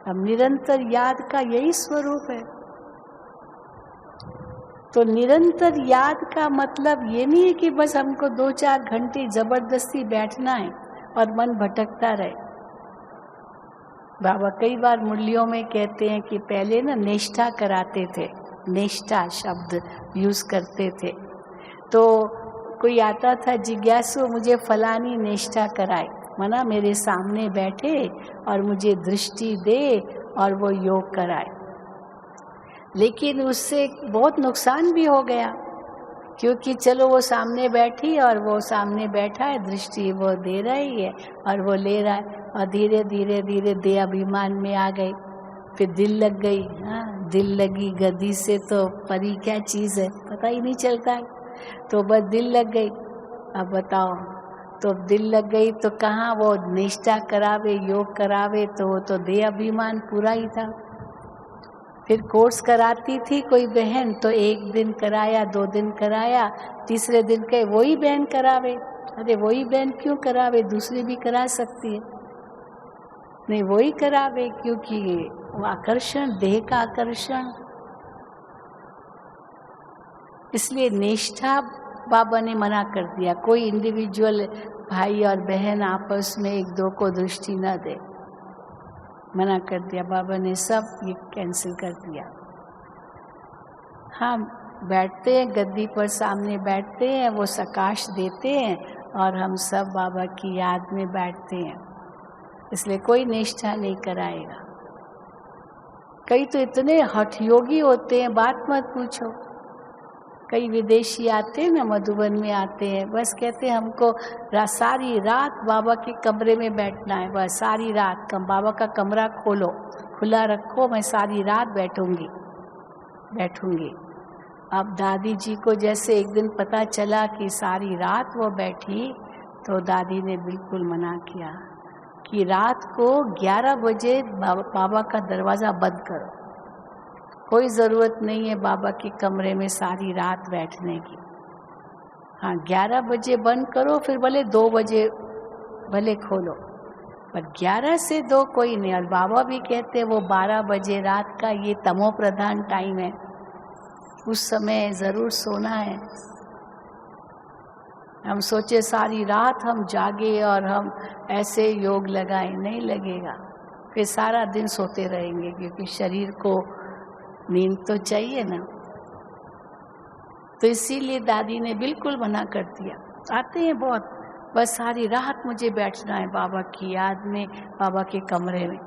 अब निरंतर याद का यही स्वरूप है। तो निरंतर याद का मतलब ये नहीं है कि बस हमको 2-4 घंटे जबरदस्ती बैठना है और मन भटकता रहे। बाबा कई बार मुरलियों में कहते हैं कि पहले ना निष्ठा कराते थे, निष्ठा शब्द यूज करते थे। तो कोई आता था जिज्ञासु, मुझे फलानी निष्ठा कराए, माना मेरे सामने बैठे और मुझे दृष्टि दे और वो योग कराए। लेकिन उससे बहुत नुकसान भी हो गया, क्योंकि चलो वो सामने बैठी और वो सामने बैठा है, दृष्टि वो दे रही है और वो ले रहा है, और धीरे धीरे धीरे देह अभिमान में आ गई। फिर दिल लग गई। हाँ, दिल लगी गद्दी से तो परी क्या चीज़ है पता ही नहीं चलता है। तो बस दिल लग गई। अब बताओ, तो दिल लग गई तो कहाँ वो निष्ठा करावे, योग करावे, तो वो तो देह अभिमान पूरा ही था। फिर कोर्स कराती थी कोई बहन तो 1 दिन कराया, 2 दिन कराया, तीसरे दिन कहे वही बहन करावे। अरे वही बहन क्यों करावे, दूसरी भी करा सकती है। नहीं, वही करावे, क्योंकि वो आकर्षण, देह का आकर्षण। इसलिए निष्ठा बाबा ने मना कर दिया। कोई इंडिविजुअल भाई और बहन आपस में 1-2 को दृष्टि न दे, मना कर दिया बाबा ने, सब ये कैंसिल कर दिया। हाँ, बैठते हैं गद्दी पर, सामने बैठते हैं, वो सकाश देते हैं और हम सब बाबा की याद में बैठते हैं। इसलिए कोई निष्ठा नहीं कराएगा। कई तो इतने हठयोगी होते हैं, बात मत पूछो। कई विदेशी आते हैं ना, मधुबन में आते हैं, बस कहते हैं हमको सारी रात बाबा के कमरे में बैठना है, बस सारी रात। बाबा का कमरा खोलो, खुला रखो, मैं सारी रात बैठूंगी। अब दादी जी को जैसे एक दिन पता चला कि सारी रात वो बैठी, तो दादी ने बिल्कुल मना किया कि रात को 11 बजे बाबा का दरवाज़ा बंद करो। कोई ज़रूरत नहीं है बाबा के कमरे में सारी रात बैठने की। हाँ, 11 बजे बंद करो, फिर भले 2 बजे भले खोलो, पर 11 से 2 कोई नहीं। और बाबा भी कहते वो 12 बजे रात का ये तमो प्रधान टाइम है, उस समय ज़रूर सोना है। हम सोचे सारी रात हम जागे और हम ऐसे योग लगाए, नहीं लगेगा। फिर सारा दिन सोते रहेंगे, क्योंकि शरीर को नींद तो चाहिए ना। तो इसीलिए दादी ने बिल्कुल मना कर दिया। आते हैं बहुत, बस सारी रात मुझे बैठना है बाबा की याद में, बाबा के कमरे में,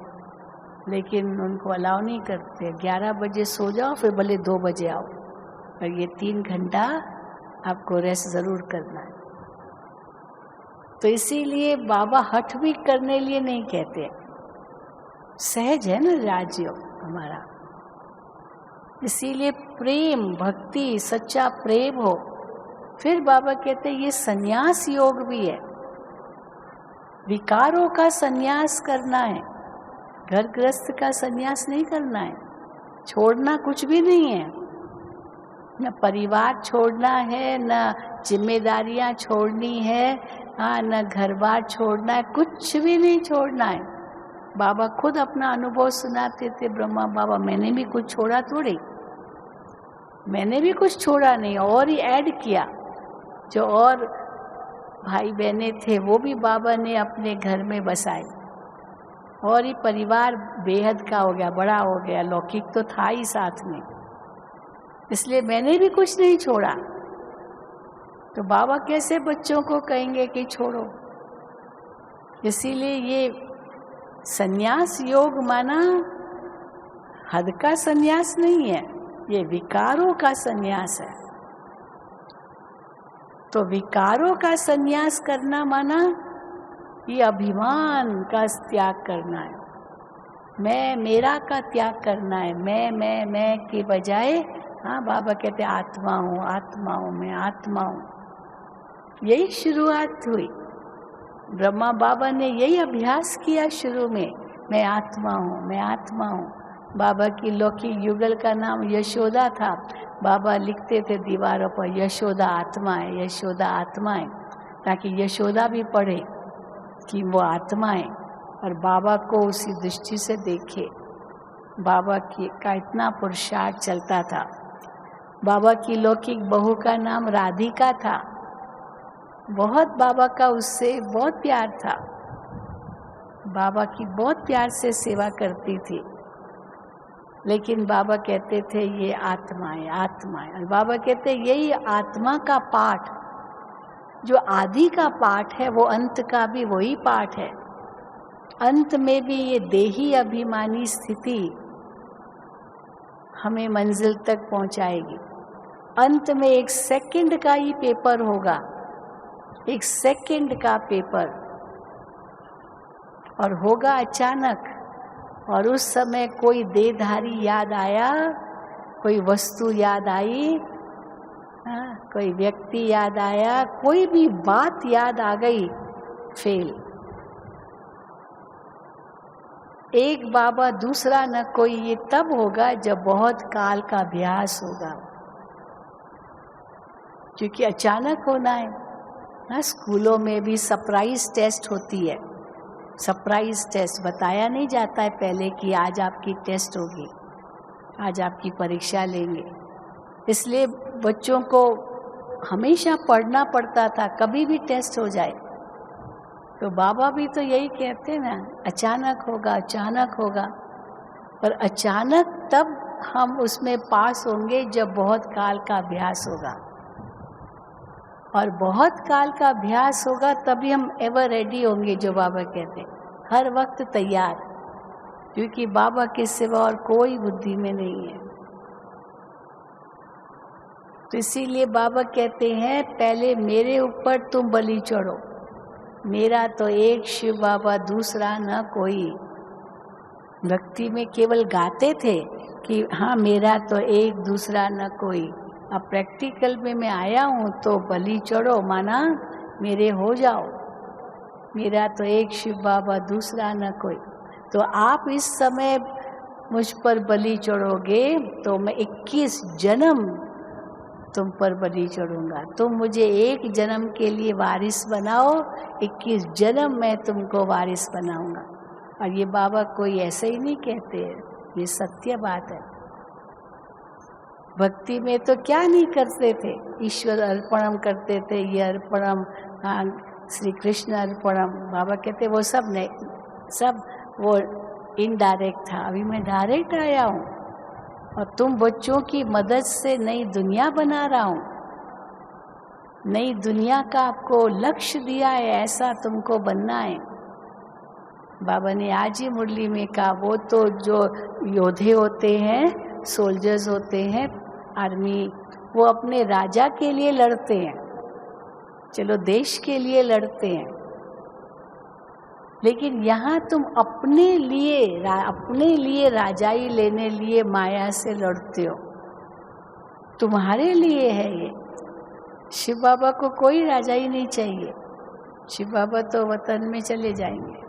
लेकिन उनको अलाउ नहीं करते। 11 बजे सो जाओ, फिर भले 2 बजे आओ, और ये 3 घंटा आपको रेस्ट ज़रूर करना है। तो इसीलिए बाबा हठ भी करने लिए नहीं कहते, सहज है ना राजयोग हमारा। इसीलिए प्रेम, भक्ति, सच्चा प्रेम हो। फिर बाबा कहते हैं ये संन्यास योग भी है, विकारों का संन्यास करना है, घर गृहस्थ का संन्यास नहीं करना है। छोड़ना कुछ भी नहीं है, न परिवार छोड़ना है, न जिम्मेदारियां छोड़नी है, हाँ, न घर बार छोड़ना है, कुछ भी नहीं छोड़ना है। बाबा खुद अपना अनुभव सुनाते थे, ब्रह्मा बाबा, मैंने भी कुछ छोड़ा थोड़ी, मैंने भी कुछ छोड़ा नहीं, और ही ऐड किया। जो और भाई बहनें थे वो भी बाबा ने अपने घर में बसाए, और ही परिवार बेहद का हो गया, बड़ा हो गया, लौकिक तो था ही साथ में। इसलिए मैंने भी कुछ नहीं छोड़ा। तो बाबा कैसे बच्चों को कहेंगे कि छोड़ो। इसीलिए ये संन्यास योग माना हद का संन्यास नहीं है, ये विकारों का संन्यास है। तो विकारों का संन्यास करना माना ये अभिमान का त्याग करना है, मैं मेरा का त्याग करना है। मैं के बजाय, हाँ, बाबा कहते आत्मा हूँ, आत्मा हूँ, मैं आत्मा हूँ। यही शुरुआत हुई, ब्रह्मा बाबा ने यही अभ्यास किया शुरू में, मैं आत्मा हूँ, मैं आत्मा हूँ। बाबा की लौकिक युगल का नाम यशोदा था। बाबा लिखते थे दीवारों पर, यशोदा आत्मा है, यशोदा आत्मा है, ताकि यशोदा भी पढ़े कि वो आत्मा है और बाबा को उसी दृष्टि से देखे। बाबा का इतना पुरुषार्थ चलता था। बाबा की लौकिक बहू का नाम राधिका था। बहुत बाबा का उससे बहुत प्यार था, बाबा की बहुत प्यार से सेवा करती थी। लेकिन बाबा कहते थे ये आत्मा है, आत्मा है। और बाबा कहते यही आत्मा का पाठ, जो आदि का पाठ है, वो अंत का भी वही पाठ है। अंत में भी ये देही अभिमानी स्थिति हमें मंजिल तक पहुंचाएगी। अंत में 1 सेकंड का ही पेपर होगा, 1 सेकंड का पेपर, और होगा अचानक। और उस समय कोई देहधारी याद आया, कोई वस्तु याद आई, कोई व्यक्ति याद आया, कोई भी बात याद आ गई, फेल। एक बाबा दूसरा न कोई, ये तब होगा जब बहुत काल का अभ्यास होगा, क्योंकि अचानक होना है। स्कूलों में भी सरप्राइज टेस्ट होती है, सरप्राइज टेस्ट बताया नहीं जाता है पहले कि आज आपकी टेस्ट होगी, आज आपकी परीक्षा लेंगे। इसलिए बच्चों को हमेशा पढ़ना पड़ता था, कभी भी टेस्ट हो जाए। तो बाबा भी तो यही कहते ना, अचानक होगा, अचानक होगा। पर अचानक तब हम उसमें पास होंगे जब बहुत काल का अभ्यास होगा, और बहुत काल का अभ्यास होगा तभी हम एवर रेडी होंगे, जो बाबा कहते, हर वक्त तैयार, क्योंकि बाबा के सिवा और कोई बुद्धि में नहीं है। तो इसीलिए बाबा कहते हैं, पहले मेरे ऊपर तुम बलि चढ़ो, मेरा तो एक शिव बाबा, दूसरा न कोई। भक्ति में केवल गाते थे कि हाँ मेरा तो एक, दूसरा न कोई। अब प्रैक्टिकल में मैं आया हूँ तो बलि चढ़ो, माना मेरे हो जाओ, मेरा तो एक शिव बाबा, दूसरा न कोई। तो आप इस समय मुझ पर बलि चढ़ोगे तो मैं 21 जन्म तुम पर बलि चढ़ूंगा। तुम मुझे एक जन्म के लिए वारिस बनाओ, 21 जन्म मैं तुमको वारिस बनाऊंगा। और ये बाबा कोई ऐसे ही नहीं कहते, ये सत्य बात है। भक्ति में तो क्या नहीं करते थे, ईश्वर अर्पणम करते थे, ये अर्पणम, श्री कृष्ण अर्पणम। बाबा कहते वो सब नहीं, सब वो इनडायरेक्ट था। अभी मैं डायरेक्ट आया हूँ और तुम बच्चों की मदद से नई दुनिया बना रहा हूँ। नई दुनिया का आपको लक्ष्य दिया है, ऐसा तुमको बनना है। बाबा ने आज ही मुरली में कहा, वो तो जो योद्धे होते हैं, सोल्जर्स होते हैं, आर्मी, वो अपने राजा के लिए लड़ते हैं, चलो देश के लिए लड़ते हैं, लेकिन यहाँ तुम अपने लिए राजाई लेने लिए माया से लड़ते हो, तुम्हारे लिए है ये। शिव बाबा को कोई राजाई नहीं चाहिए, शिव बाबा तो वतन में चले जाएंगे,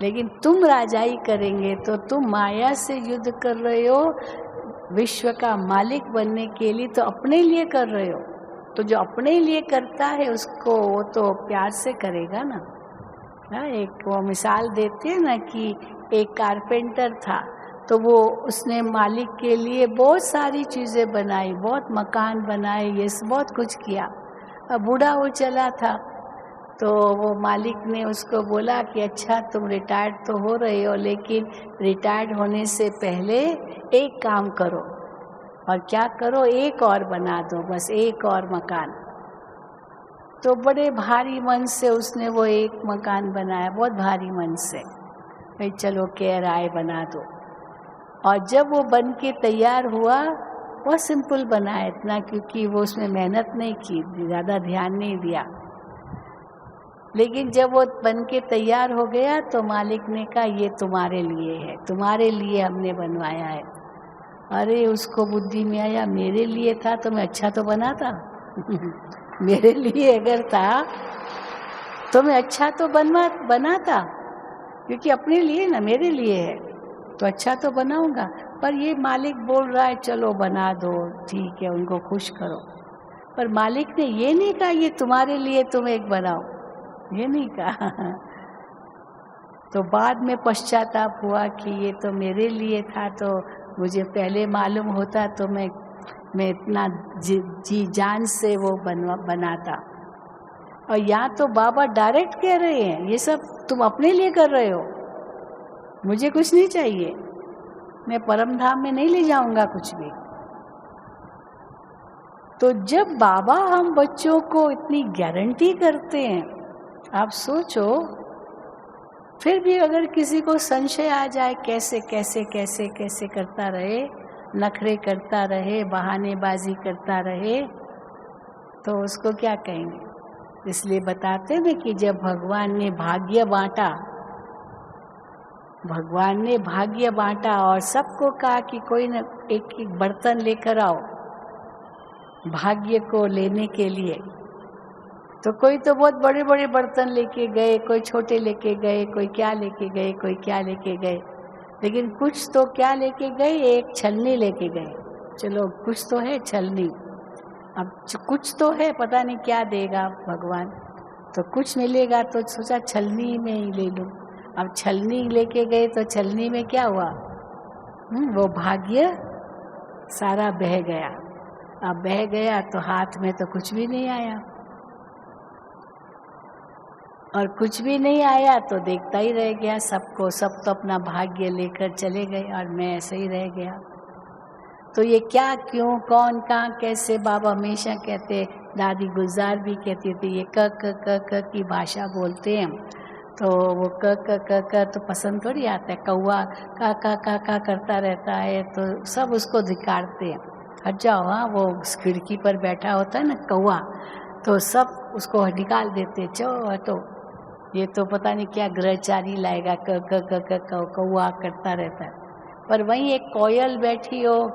लेकिन तुम राजाई करेंगे तो तुम माया से युद्ध कर रहे हो, विश्व का मालिक बनने के लिए तो अपने लिए कर रहे हो। तो जो अपने लिए करता है उसको वो तो प्यार से करेगा ना। एक वो मिसाल देते हैं ना कि एक कारपेंटर था, तो वो उसने मालिक के लिए बहुत सारी चीज़ें बनाई, बहुत मकान बनाए, ये बहुत कुछ किया। अब बूढ़ा वो चला था, तो वो मालिक ने उसको बोला कि अच्छा तुम रिटायर्ड तो हो रहे हो, लेकिन रिटायर्ड होने से पहले एक काम करो। और क्या करो? एक और बना दो, बस एक और मकान। तो बड़े भारी मन से उसने वो एक मकान बनाया, बहुत भारी मन से, भाई चलो कह रहा है बना दो। और जब वो बन के तैयार हुआ, बहुत सिंपल बनाया इतना, क्योंकि वो उसमें मेहनत नहीं की, ज़्यादा ध्यान नहीं दिया। लेकिन जब वो बन के तैयार हो गया तो मालिक ने कहा ये तुम्हारे लिए है, तुम्हारे लिए हमने बनवाया है। अरे उसको बुद्धि में आया, मेरे लिए था तो मैं अच्छा तो बनाता मेरे लिए अगर था तो मैं अच्छा तो बनाता, क्योंकि अपने लिए ना, मेरे लिए है तो अच्छा तो बनाऊंगा। पर ये मालिक बोल रहा है चलो बना दो, ठीक है, उनको खुश करो। पर मालिक ने ये नहीं कहा ये तुम्हारे लिए तुम एक बनाओ, ये नहीं कहा। तो बाद में पश्चाताप हुआ कि ये तो मेरे लिए था, तो मुझे पहले मालूम होता तो मैं इतना जी जान से वो बनाता। और यहाँ तो बाबा डायरेक्ट कह रहे हैं ये सब तुम अपने लिए कर रहे हो, मुझे कुछ नहीं चाहिए, मैं परम धाम में नहीं ले जाऊंगा कुछ भी। तो जब बाबा हम बच्चों को इतनी गारंटी करते हैं, आप सोचो, फिर भी अगर किसी को संशय आ जाए कैसे कैसे कैसे कैसे करता रहे, नखरे करता रहे, बहानेबाजी करता रहे, तो उसको क्या कहेंगे। इसलिए बताते ना कि जब भगवान ने भाग्य बांटा, भगवान ने भाग्य बांटा और सबको कहा कि कोई न एक एक बर्तन लेकर आओ भाग्य को लेने के लिए, तो कोई तो बहुत बड़े बड़े बर्तन लेके गए, कोई छोटे लेके गए, कोई क्या लेके गए, कोई क्या लेके गए, लेकिन कुछ तो क्या लेके गए, एक छलनी लेके गए। चलो कुछ तो है छलनी, अब कुछ तो है, पता नहीं क्या देगा भगवान, तो कुछ मिलेगा तो सोचा छलनी में ही ले लूं। अब छलनी लेके गए तो छलनी में क्या हुआ, वो भाग्य सारा बह गया। अब बह गया तो हाथ में तो कुछ भी नहीं आया, और कुछ भी नहीं आया तो देखता ही रह गया सबको, सब तो अपना भाग्य लेकर चले गए और मैं ऐसे ही रह गया। तो ये क्या, क्यों, कौन, कहाँ, कैसे, बाबा हमेशा कहते, दादी गुलजार भी कहती थी, ये क क क क की भाषा बोलते हैं, तो वो क क क क तो पसंद थोड़ी आता है। कौआ का करता रहता है तो सब उसको धिक्कारते हैं, हट जाओ, हाँ वो खिड़की पर बैठा होता है ना कौआ, तो सब उसको निकाल देते, चलो हटो, ये तो पता नहीं क्या ग्रहचारी लाएगा, क क क क कौआ करता रहता है। पर वहीं एक कोयल बैठी हो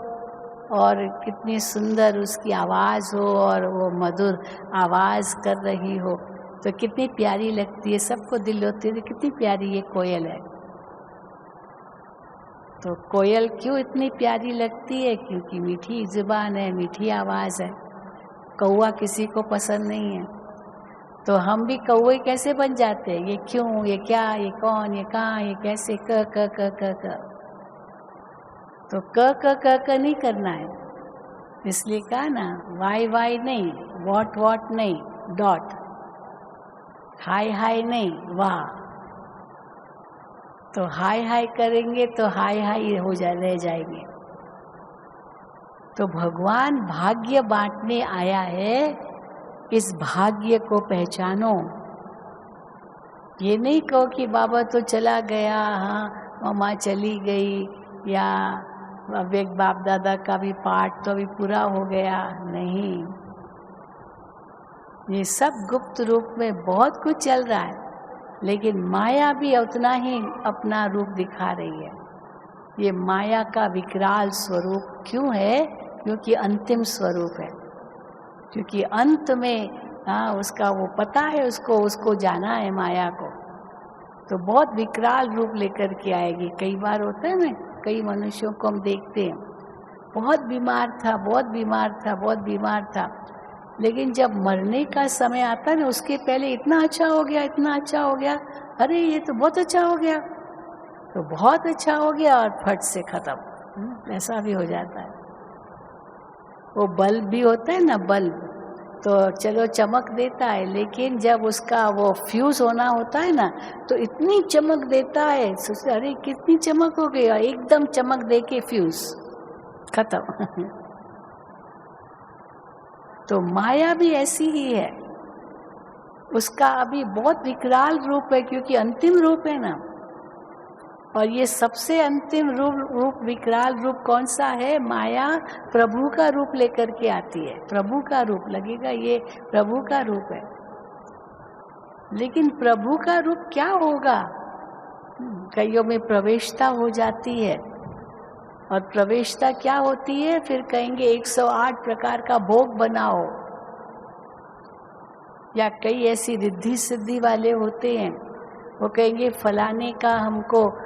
और कितनी सुंदर उसकी आवाज़ हो और वो मधुर आवाज़ कर रही हो तो कितनी प्यारी लगती है, सबको दिल होती है कितनी प्यारी ये कोयल है। तो कोयल क्यों इतनी प्यारी लगती है, क्योंकि मीठी जुबान है, मीठी आवाज़ है। कौआ किसी को पसंद नहीं है, तो हम भी कौए कैसे बन जाते हैं, ये क्यों, ये क्या, ये कौन, ये कहाँ, ये कैसे, क क क क क, तो क क क क नहीं करना है। इसलिए कहा ना, वाई वाई नहीं, वॉट नहीं, डॉट, हाय हाय नहीं, वाह। तो हाय हाय करेंगे तो हाय हाय रह जाएंगे। तो भगवान भाग्य बांटने आया है, इस भाग्य को पहचानो। ये नहीं कहो कि बाबा तो चला गया, हाँ मम्मा चली गई, या अब एक बाप दादा का भी पाठ तो अभी पूरा हो गया, नहीं। ये सब गुप्त रूप में बहुत कुछ चल रहा है, लेकिन माया भी उतना ही अपना रूप दिखा रही है। ये माया का विकराल स्वरूप क्यों है, क्योंकि अंतिम स्वरूप है, क्योंकि अंत में उसका वो पता है, उसको जाना है माया को, तो बहुत विकराल रूप लेकर के आएगी। कई बार होता है ना, कई मनुष्यों को हम देखते हैं, बहुत बीमार था, लेकिन जब मरने का समय आता है ना, उसके पहले इतना अच्छा हो गया, अरे ये तो बहुत अच्छा हो गया, तो बहुत अच्छा हो गया और फट से खत्म। ऐसा भी हो जाता है। वो बल्ब भी होता है ना, बल्ब तो चलो चमक देता है, लेकिन जब उसका वो फ्यूज होना होता है ना, तो इतनी चमक देता है, सोचते अरे कितनी चमक हो गई, एकदम चमक दे के फ्यूज खत्म। तो माया भी ऐसी ही है, उसका अभी बहुत विकराल रूप है, क्योंकि अंतिम रूप है ना। और ये सबसे अंतिम रूप विकराल रूप कौन सा है, माया प्रभु का रूप लेकर के आती है। प्रभु का रूप लगेगा, ये प्रभु का रूप है, लेकिन प्रभु का रूप क्या होगा, कईयों में प्रवेशता हो जाती है, और प्रवेशता क्या होती है, फिर कहेंगे 108 प्रकार का भोग बनाओ, या कई ऐसी रिद्धि सिद्धि वाले होते हैं, वो कहेंगे फलाने का हमको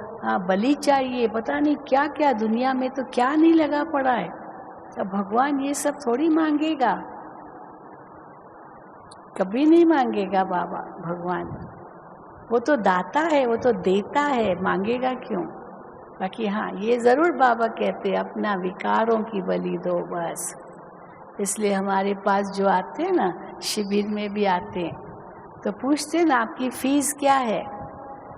बलि चाहिए, पता नहीं क्या क्या, दुनिया में तो क्या नहीं लगा पड़ा है। तो भगवान ये सब थोड़ी मांगेगा, कभी नहीं मांगेगा बाबा भगवान, वो तो दाता है, वो तो देता है, मांगेगा क्यों। बाकी हाँ ये जरूर बाबा कहते अपना विकारों की बलि दो बस। इसलिए हमारे पास जो आते हैं ना, शिविर में भी आते हैं, तो पूछते हैं ना आपकी फीस क्या है,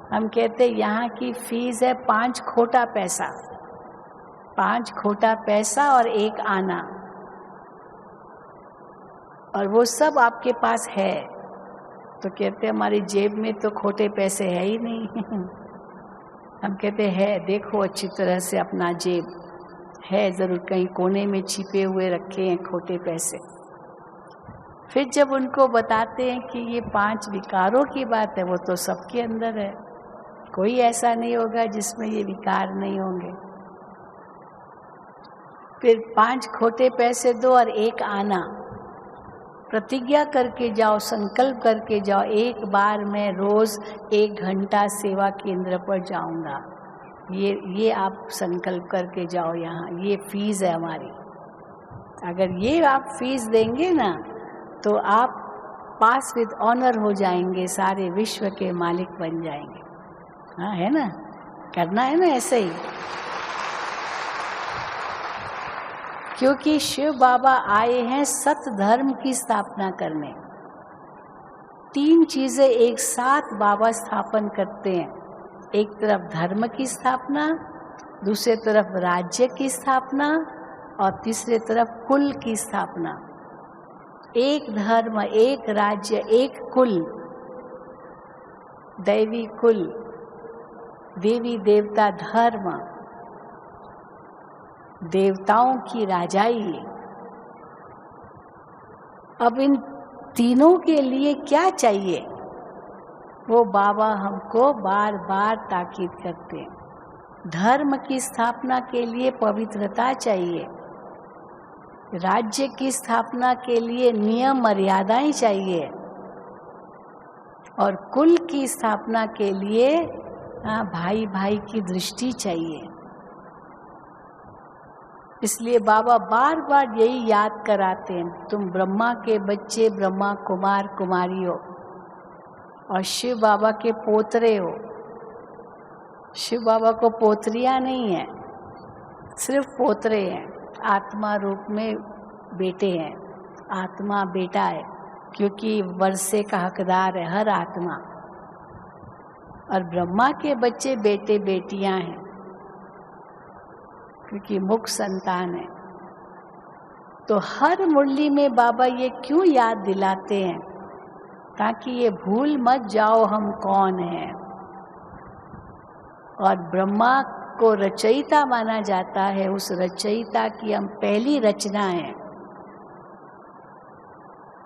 हम कहते यहाँ की फीस है 5 खोटा पैसा, 5 खोटा पैसा और 1 आना, और वो सब आपके पास है। तो कहते हमारी जेब में तो खोटे पैसे है ही नहीं। हम कहते हैं देखो अच्छी तरह से अपना जेब, है ज़रूर, कहीं कोने में छिपे हुए रखे हैं खोटे पैसे। फिर जब उनको बताते हैं कि ये 5 विकारों की बात है, वो तो सबके अंदर है, कोई ऐसा नहीं होगा जिसमें ये विकार नहीं होंगे। फिर 5 खोटे पैसे दो और 1 आना, प्रतिज्ञा करके जाओ, संकल्प करके जाओ, एक बार मैं रोज 1 घंटा सेवा केंद्र पर जाऊंगा। ये आप संकल्प करके जाओ, यहाँ ये फीस है हमारी। अगर ये आप फीस देंगे ना तो आप पास विद ऑनर हो जाएंगे, सारे विश्व के मालिक बन जाएंगे। हाँ, है ना, करना है ना ऐसे ही। क्योंकि शिव बाबा आए हैं सत धर्म की स्थापना करने। 3 चीजें एक साथ बाबा स्थापन करते हैं, एक तरफ धर्म की स्थापना, दूसरे तरफ राज्य की स्थापना और तीसरे तरफ कुल की स्थापना। एक धर्म, एक राज्य, एक कुल, दैवी कुल, देवी देवता धर्म, देवताओं की राजाई। अब इन तीनों के लिए क्या चाहिए, वो बाबा हमको बार बार ताकीद करते हैं। धर्म की स्थापना के लिए पवित्रता चाहिए, राज्य की स्थापना के लिए नियम मर्यादाएं चाहिए और कुल की स्थापना के लिए भाई भाई की दृष्टि चाहिए। इसलिए बाबा बार बार यही याद कराते हैं, तुम ब्रह्मा के बच्चे, ब्रह्मा कुमार कुमारी हो और शिव बाबा के पोतरे हो। शिव बाबा को पोतरियां नहीं है, सिर्फ पोतरे हैं, आत्मा रूप में बेटे हैं। आत्मा बेटा है क्योंकि वर्षे का हकदार है हर आत्मा, और ब्रह्मा के बच्चे बेटे बेटियां हैं क्योंकि मुख संतान है। तो हर मुरली में बाबा ये क्यों याद दिलाते हैं, ताकि ये भूल मत जाओ हम कौन हैं। और ब्रह्मा को रचयिता माना जाता है, उस रचयिता की हम पहली रचना है।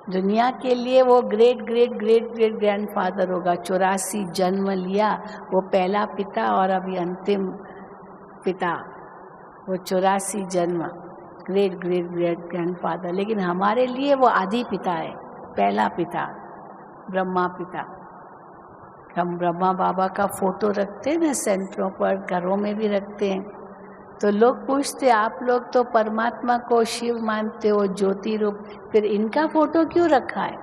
दुनिया के लिए वो great great great great grandfather होगा, 84 जन्म लिया, वो पहला पिता और अभी अंतिम पिता, वो 84 जन्म, ग्रेट ग्रेट ग्रेट ग्रैंडफादर। लेकिन हमारे लिए वो आदि पिता है, पहला पिता, ब्रह्मा पिता। हम ब्रह्मा बाबा का फोटो रखते हैं ना सेंटरों पर, घरों में भी रखते हैं, तो लोग पूछते आप लोग तो परमात्मा को शिव मानते हो, ज्योति रूप, फिर इनका फोटो क्यों रखा है?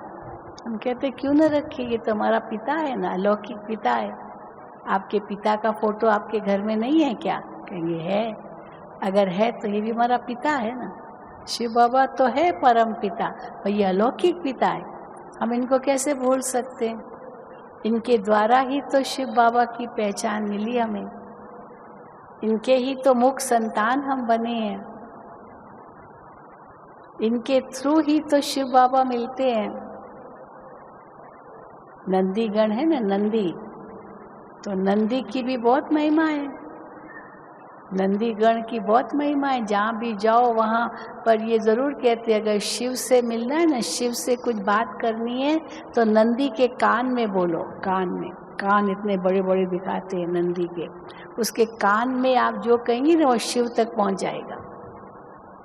हम कहते क्यों न रखे, ये तो हमारा पिता है ना, अलौकिक पिता है। आपके पिता का फोटो आपके घर में नहीं है क्या? कहेंगे है। अगर है तो ये भी हमारा पिता है ना। शिव बाबा तो है परम पिता और ये अलौकिक पिता है, हम इनको कैसे भूल सकते हैं? इनके द्वारा ही तो शिव बाबा की पहचान मिली हमें, इनके ही तो मुख संतान हम बने हैं, इनके थ्रू ही तो शिव बाबा मिलते हैं। नंदीगण है ना, नंदी, तो नंदी की भी बहुत महिमा है, नंदीगण की बहुत महिमा है। जहाँ भी जाओ वहाँ पर ये ज़रूर कहते हैं अगर शिव से मिलना है ना, शिव से कुछ बात करनी है तो नंदी के कान में बोलो। कान में, कान इतने बड़े बड़े दिखाते हैं नंदी के, उसके कान में आप जो कहेंगी ना वो शिव तक पहुँच जाएगा।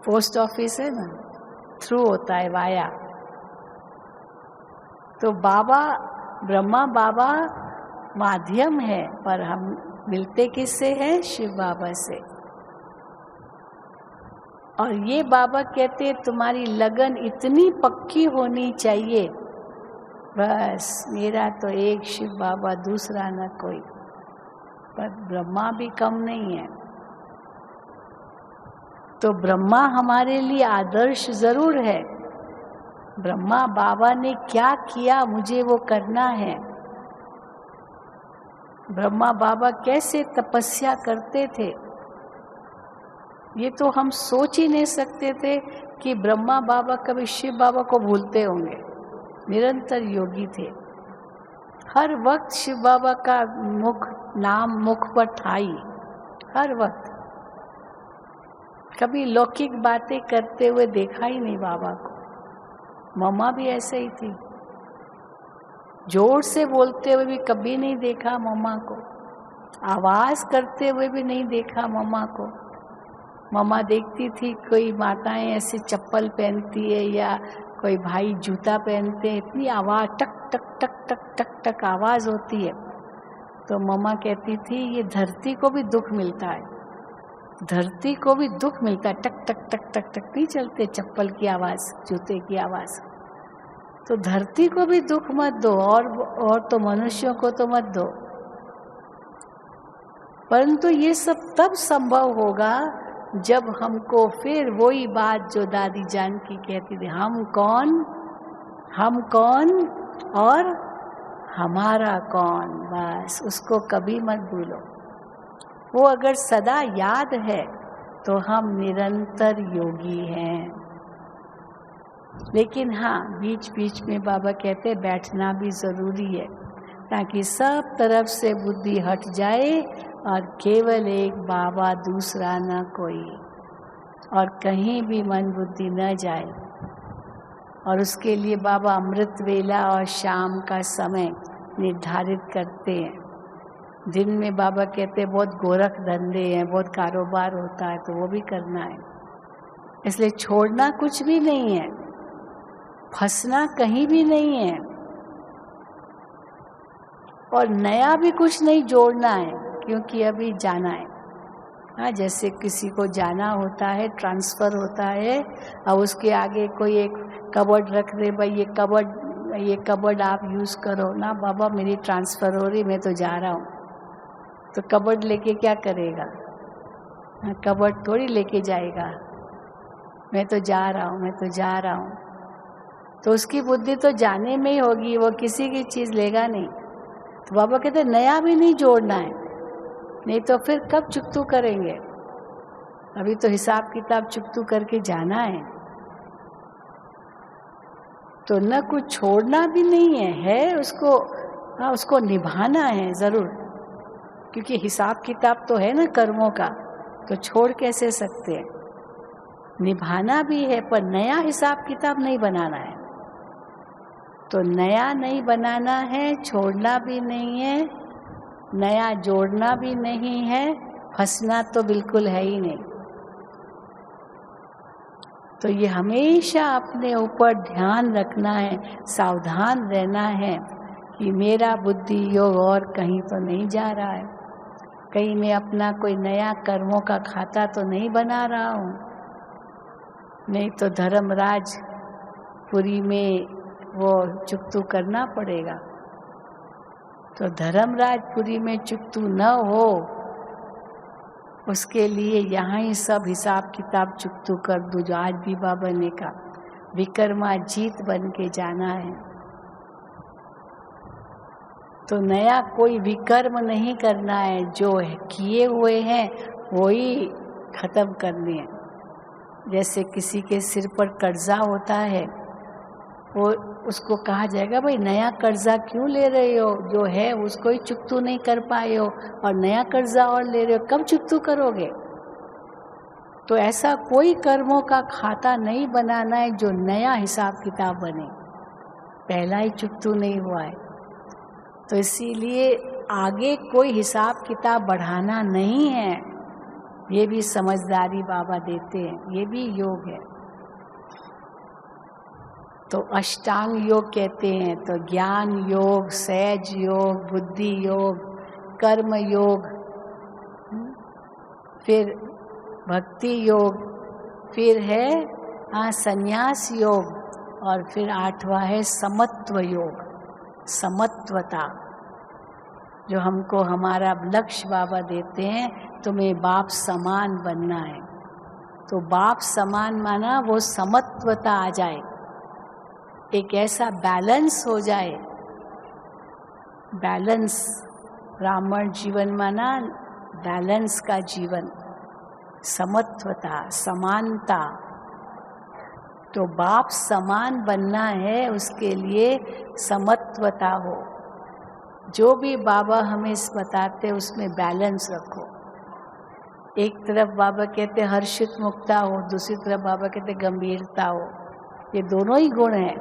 पोस्ट ऑफिस है ना, थ्रू होता है, वाया। तो बाबा, ब्रह्मा बाबा माध्यम है, पर हम मिलते किससे हैं? शिव बाबा से। और ये बाबा कहते हैं तुम्हारी लगन इतनी पक्की होनी चाहिए, बस मेरा तो एक शिव बाबा, दूसरा न कोई। पर ब्रह्मा भी कम नहीं है, तो ब्रह्मा हमारे लिए आदर्श जरूर है। ब्रह्मा बाबा ने क्या किया, मुझे वो करना है। ब्रह्मा बाबा कैसे तपस्या करते थे, ये तो हम सोच ही नहीं सकते थे कि ब्रह्मा बाबा कभी शिव बाबा को भूलते होंगे। निरंतर योगी थे, हर वक्त शिव बाबा का नाम मुख पर था ही, हर वक्त। कभी लौकिक बातें करते हुए देखा ही नहीं बाबा को। मम्मा भी ऐसे ही थी, जोर से बोलते हुए भी कभी नहीं देखा मम्मा को, आवाज करते हुए भी नहीं देखा मम्मा को। मम्मा देखती थी कोई माताएं ऐसे चप्पल पहनती है या कोई भाई जूता पहनते हैं, इतनी आवाज टक टक टक टक टक टक आवाज होती है, तो मम्मा कहती थी ये धरती को भी दुख मिलता है, धरती को भी दुख मिलता है, टक टक टक टक टक नहीं चलते चप्पल की आवाज, जूते की आवाज। तो धरती को भी दुख मत दो, और तो मनुष्यों को तो मत दो। परंतु ये सब तब संभव होगा जब हमको फिर वही बात जो दादी जानकी कहती थी, हम कौन और हमारा कौन, बस उसको कभी मत भूलो। वो अगर सदा याद है तो हम निरंतर योगी हैं। लेकिन हाँ, बीच बीच में बाबा कहते बैठना भी जरूरी है, ताकि सब तरफ से बुद्धि हट जाए और केवल एक बाबा, दूसरा न कोई, और कहीं भी मन बुद्धि न जाए। और उसके लिए बाबा अमृत वेला और शाम का समय निर्धारित करते हैं। दिन में बाबा कहते हैं बहुत गोरख धंधे हैं, बहुत कारोबार होता है, तो वो भी करना है। इसलिए छोड़ना कुछ भी नहीं है, फंसना कहीं भी नहीं है, और नया भी कुछ नहीं जोड़ना है, क्योंकि अभी जाना है। हाँ, जैसे किसी को जाना होता है, ट्रांसफ़र होता है, और उसके आगे कोई एक कबर्ड रख दे, भाई ये कबर्ड आप यूज़ करो ना, बाबा मेरी ट्रांसफ़र हो रही, मैं तो जा रहा हूँ। तो कबर्ड लेके क्या करेगा? हाँ, कबर्ड थोड़ी लेके जाएगा, मैं तो जा रहा हूँ। तो उसकी बुद्धि तो जाने में ही होगी, वो किसी की चीज़ लेगा नहीं। तो बाबा कहते नया भी नहीं जोड़ना है, नहीं तो फिर कब चुकतू करेंगे? अभी तो हिसाब किताब चुकतू करके जाना है। तो न कुछ छोड़ना भी नहीं है उसको, हाँ उसको निभाना है ज़रूर, क्योंकि हिसाब किताब तो है ना कर्मों का, तो छोड़ कैसे सकते हैं? निभाना भी है, पर नया हिसाब किताब नहीं बनाना है। तो नया नहीं बनाना है, छोड़ना भी नहीं है, नया जोड़ना भी नहीं है, फंसना तो बिल्कुल है ही नहीं। तो ये हमेशा अपने ऊपर ध्यान रखना है, सावधान रहना है कि मेरा बुद्धि योग और कहीं तो नहीं जा रहा है, कहीं मैं अपना कोई नया कर्मों का खाता तो नहीं बना रहा हूँ। नहीं तो धर्मराज पुरी में वो चुकतू करना पड़ेगा। तो धर्मराजपुरी में चुकतू न हो, उसके लिए यहाँ ही सब हिसाब किताब चुकतू कर दो, जो आज भी बाबा ने कहा विक्रमाजीत बन के जाना है। तो नया कोई विकर्म नहीं करना है, जो किए हुए हैं वो ही खत्म करने हैं। जैसे किसी के सिर पर कर्जा होता है, वो उसको कहा जाएगा भाई नया कर्जा क्यों ले रहे हो, जो है उसको ही चुकतू नहीं कर पाए हो और नया कर्जा और ले रहे हो, कब चुकतू करोगे? तो ऐसा कोई कर्मों का खाता नहीं बनाना है जो नया हिसाब किताब बने, पहला ही चुकतू नहीं हुआ है। तो इसीलिए आगे कोई हिसाब किताब बढ़ाना नहीं है, ये भी समझदारी बाबा देते हैं, ये भी योग है। तो अष्टांग योग कहते हैं, तो ज्ञान योग, सहज योग, बुद्धि योग, कर्म योग, फिर भक्ति योग, फिर है संन्यास योग, और फिर 8वां है समत्व योग, समत्वता, जो हमको हमारा लक्ष्य बाबा देते हैं, तुम्हें बाप समान बनना है। तो बाप समान माना वो समत्वता आ जाए, एक ऐसा बैलेंस हो जाए, बैलेंस, ब्राह्मण जीवन माना बैलेंस का जीवन, समत्वता, समानता। तो बाप समान बनना है, उसके लिए समत्वता हो। जो भी बाबा हमें बताते उसमें बैलेंस रखो। एक तरफ बाबा कहते हर्षित मुक्ता हो, दूसरी तरफ बाबा कहते गंभीरता हो। ये दोनों ही गुण हैं।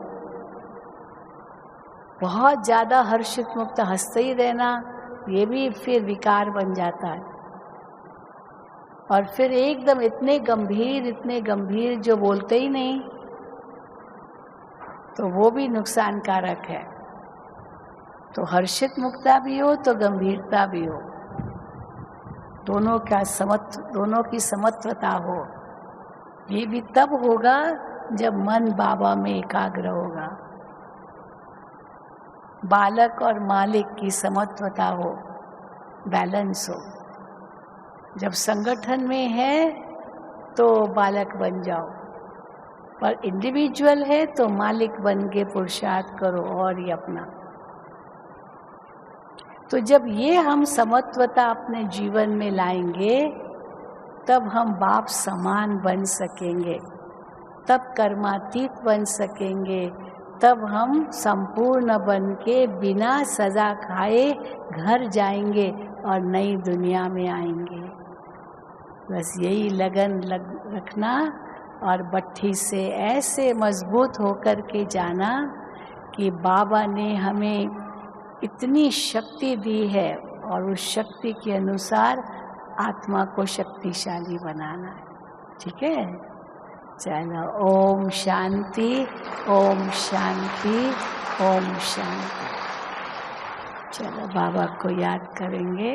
बहुत ज़्यादा हर्षित मुक्त हंसते ही रहना, ये भी फिर विकार बन जाता है। और फिर एकदम इतने गंभीर जो बोलते ही नहीं, तो वो भी नुकसानकारक है। तो हर्षित मुक्ता भी हो तो गंभीरता भी हो, दोनों की समत्वता हो। ये भी तब होगा जब मन बाबा में एकाग्र होगा, बालक और मालिक की समत्वता हो, बैलेंस हो। जब संगठन में है तो बालक बन जाओ, पर इंडिविजुअल है तो मालिक बन के पुरुषार्थ करो और ये अपना। तो जब ये हम समत्वता अपने जीवन में लाएंगे, तब हम बाप समान बन सकेंगे, तब कर्मातीत बन सकेंगे, तब हम संपूर्ण बन के बिना सजा खाए घर जाएंगे और नई दुनिया में आएंगे। बस यही लगन रखना और बट्ठी से ऐसे मजबूत होकर के जाना कि बाबा ने हमें इतनी शक्ति दी है और उस शक्ति के अनुसार आत्मा को शक्तिशाली बनाना है। ठीक है, चलो ओम शांति, ओम शांति, ओम शांति। चलो बाबा को याद करेंगे।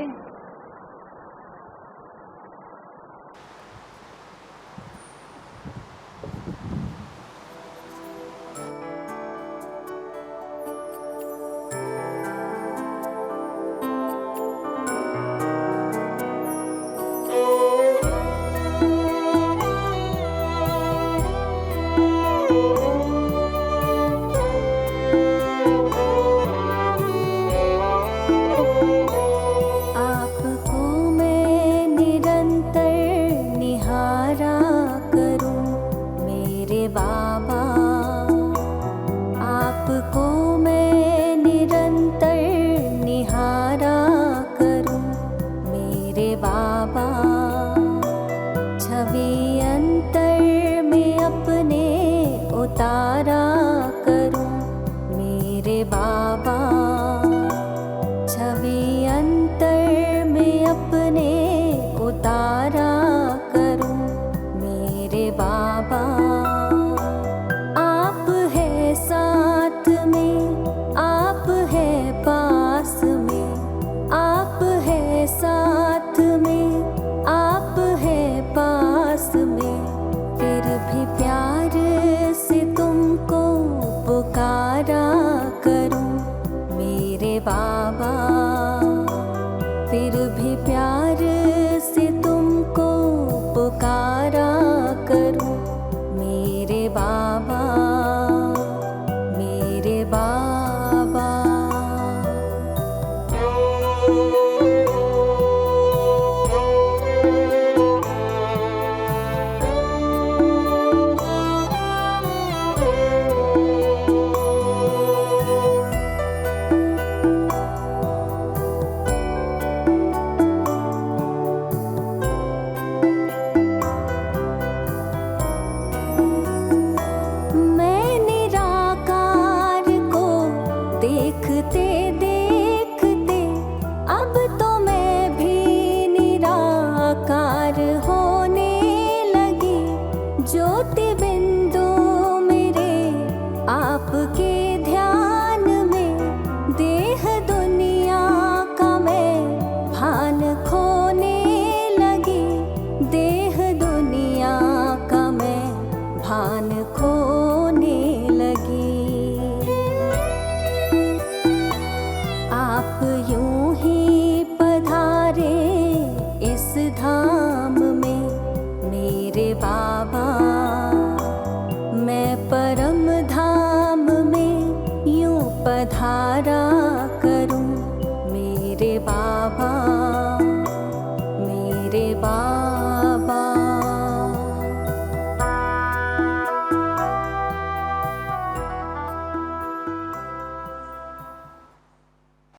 धाम में मेरे बाबा।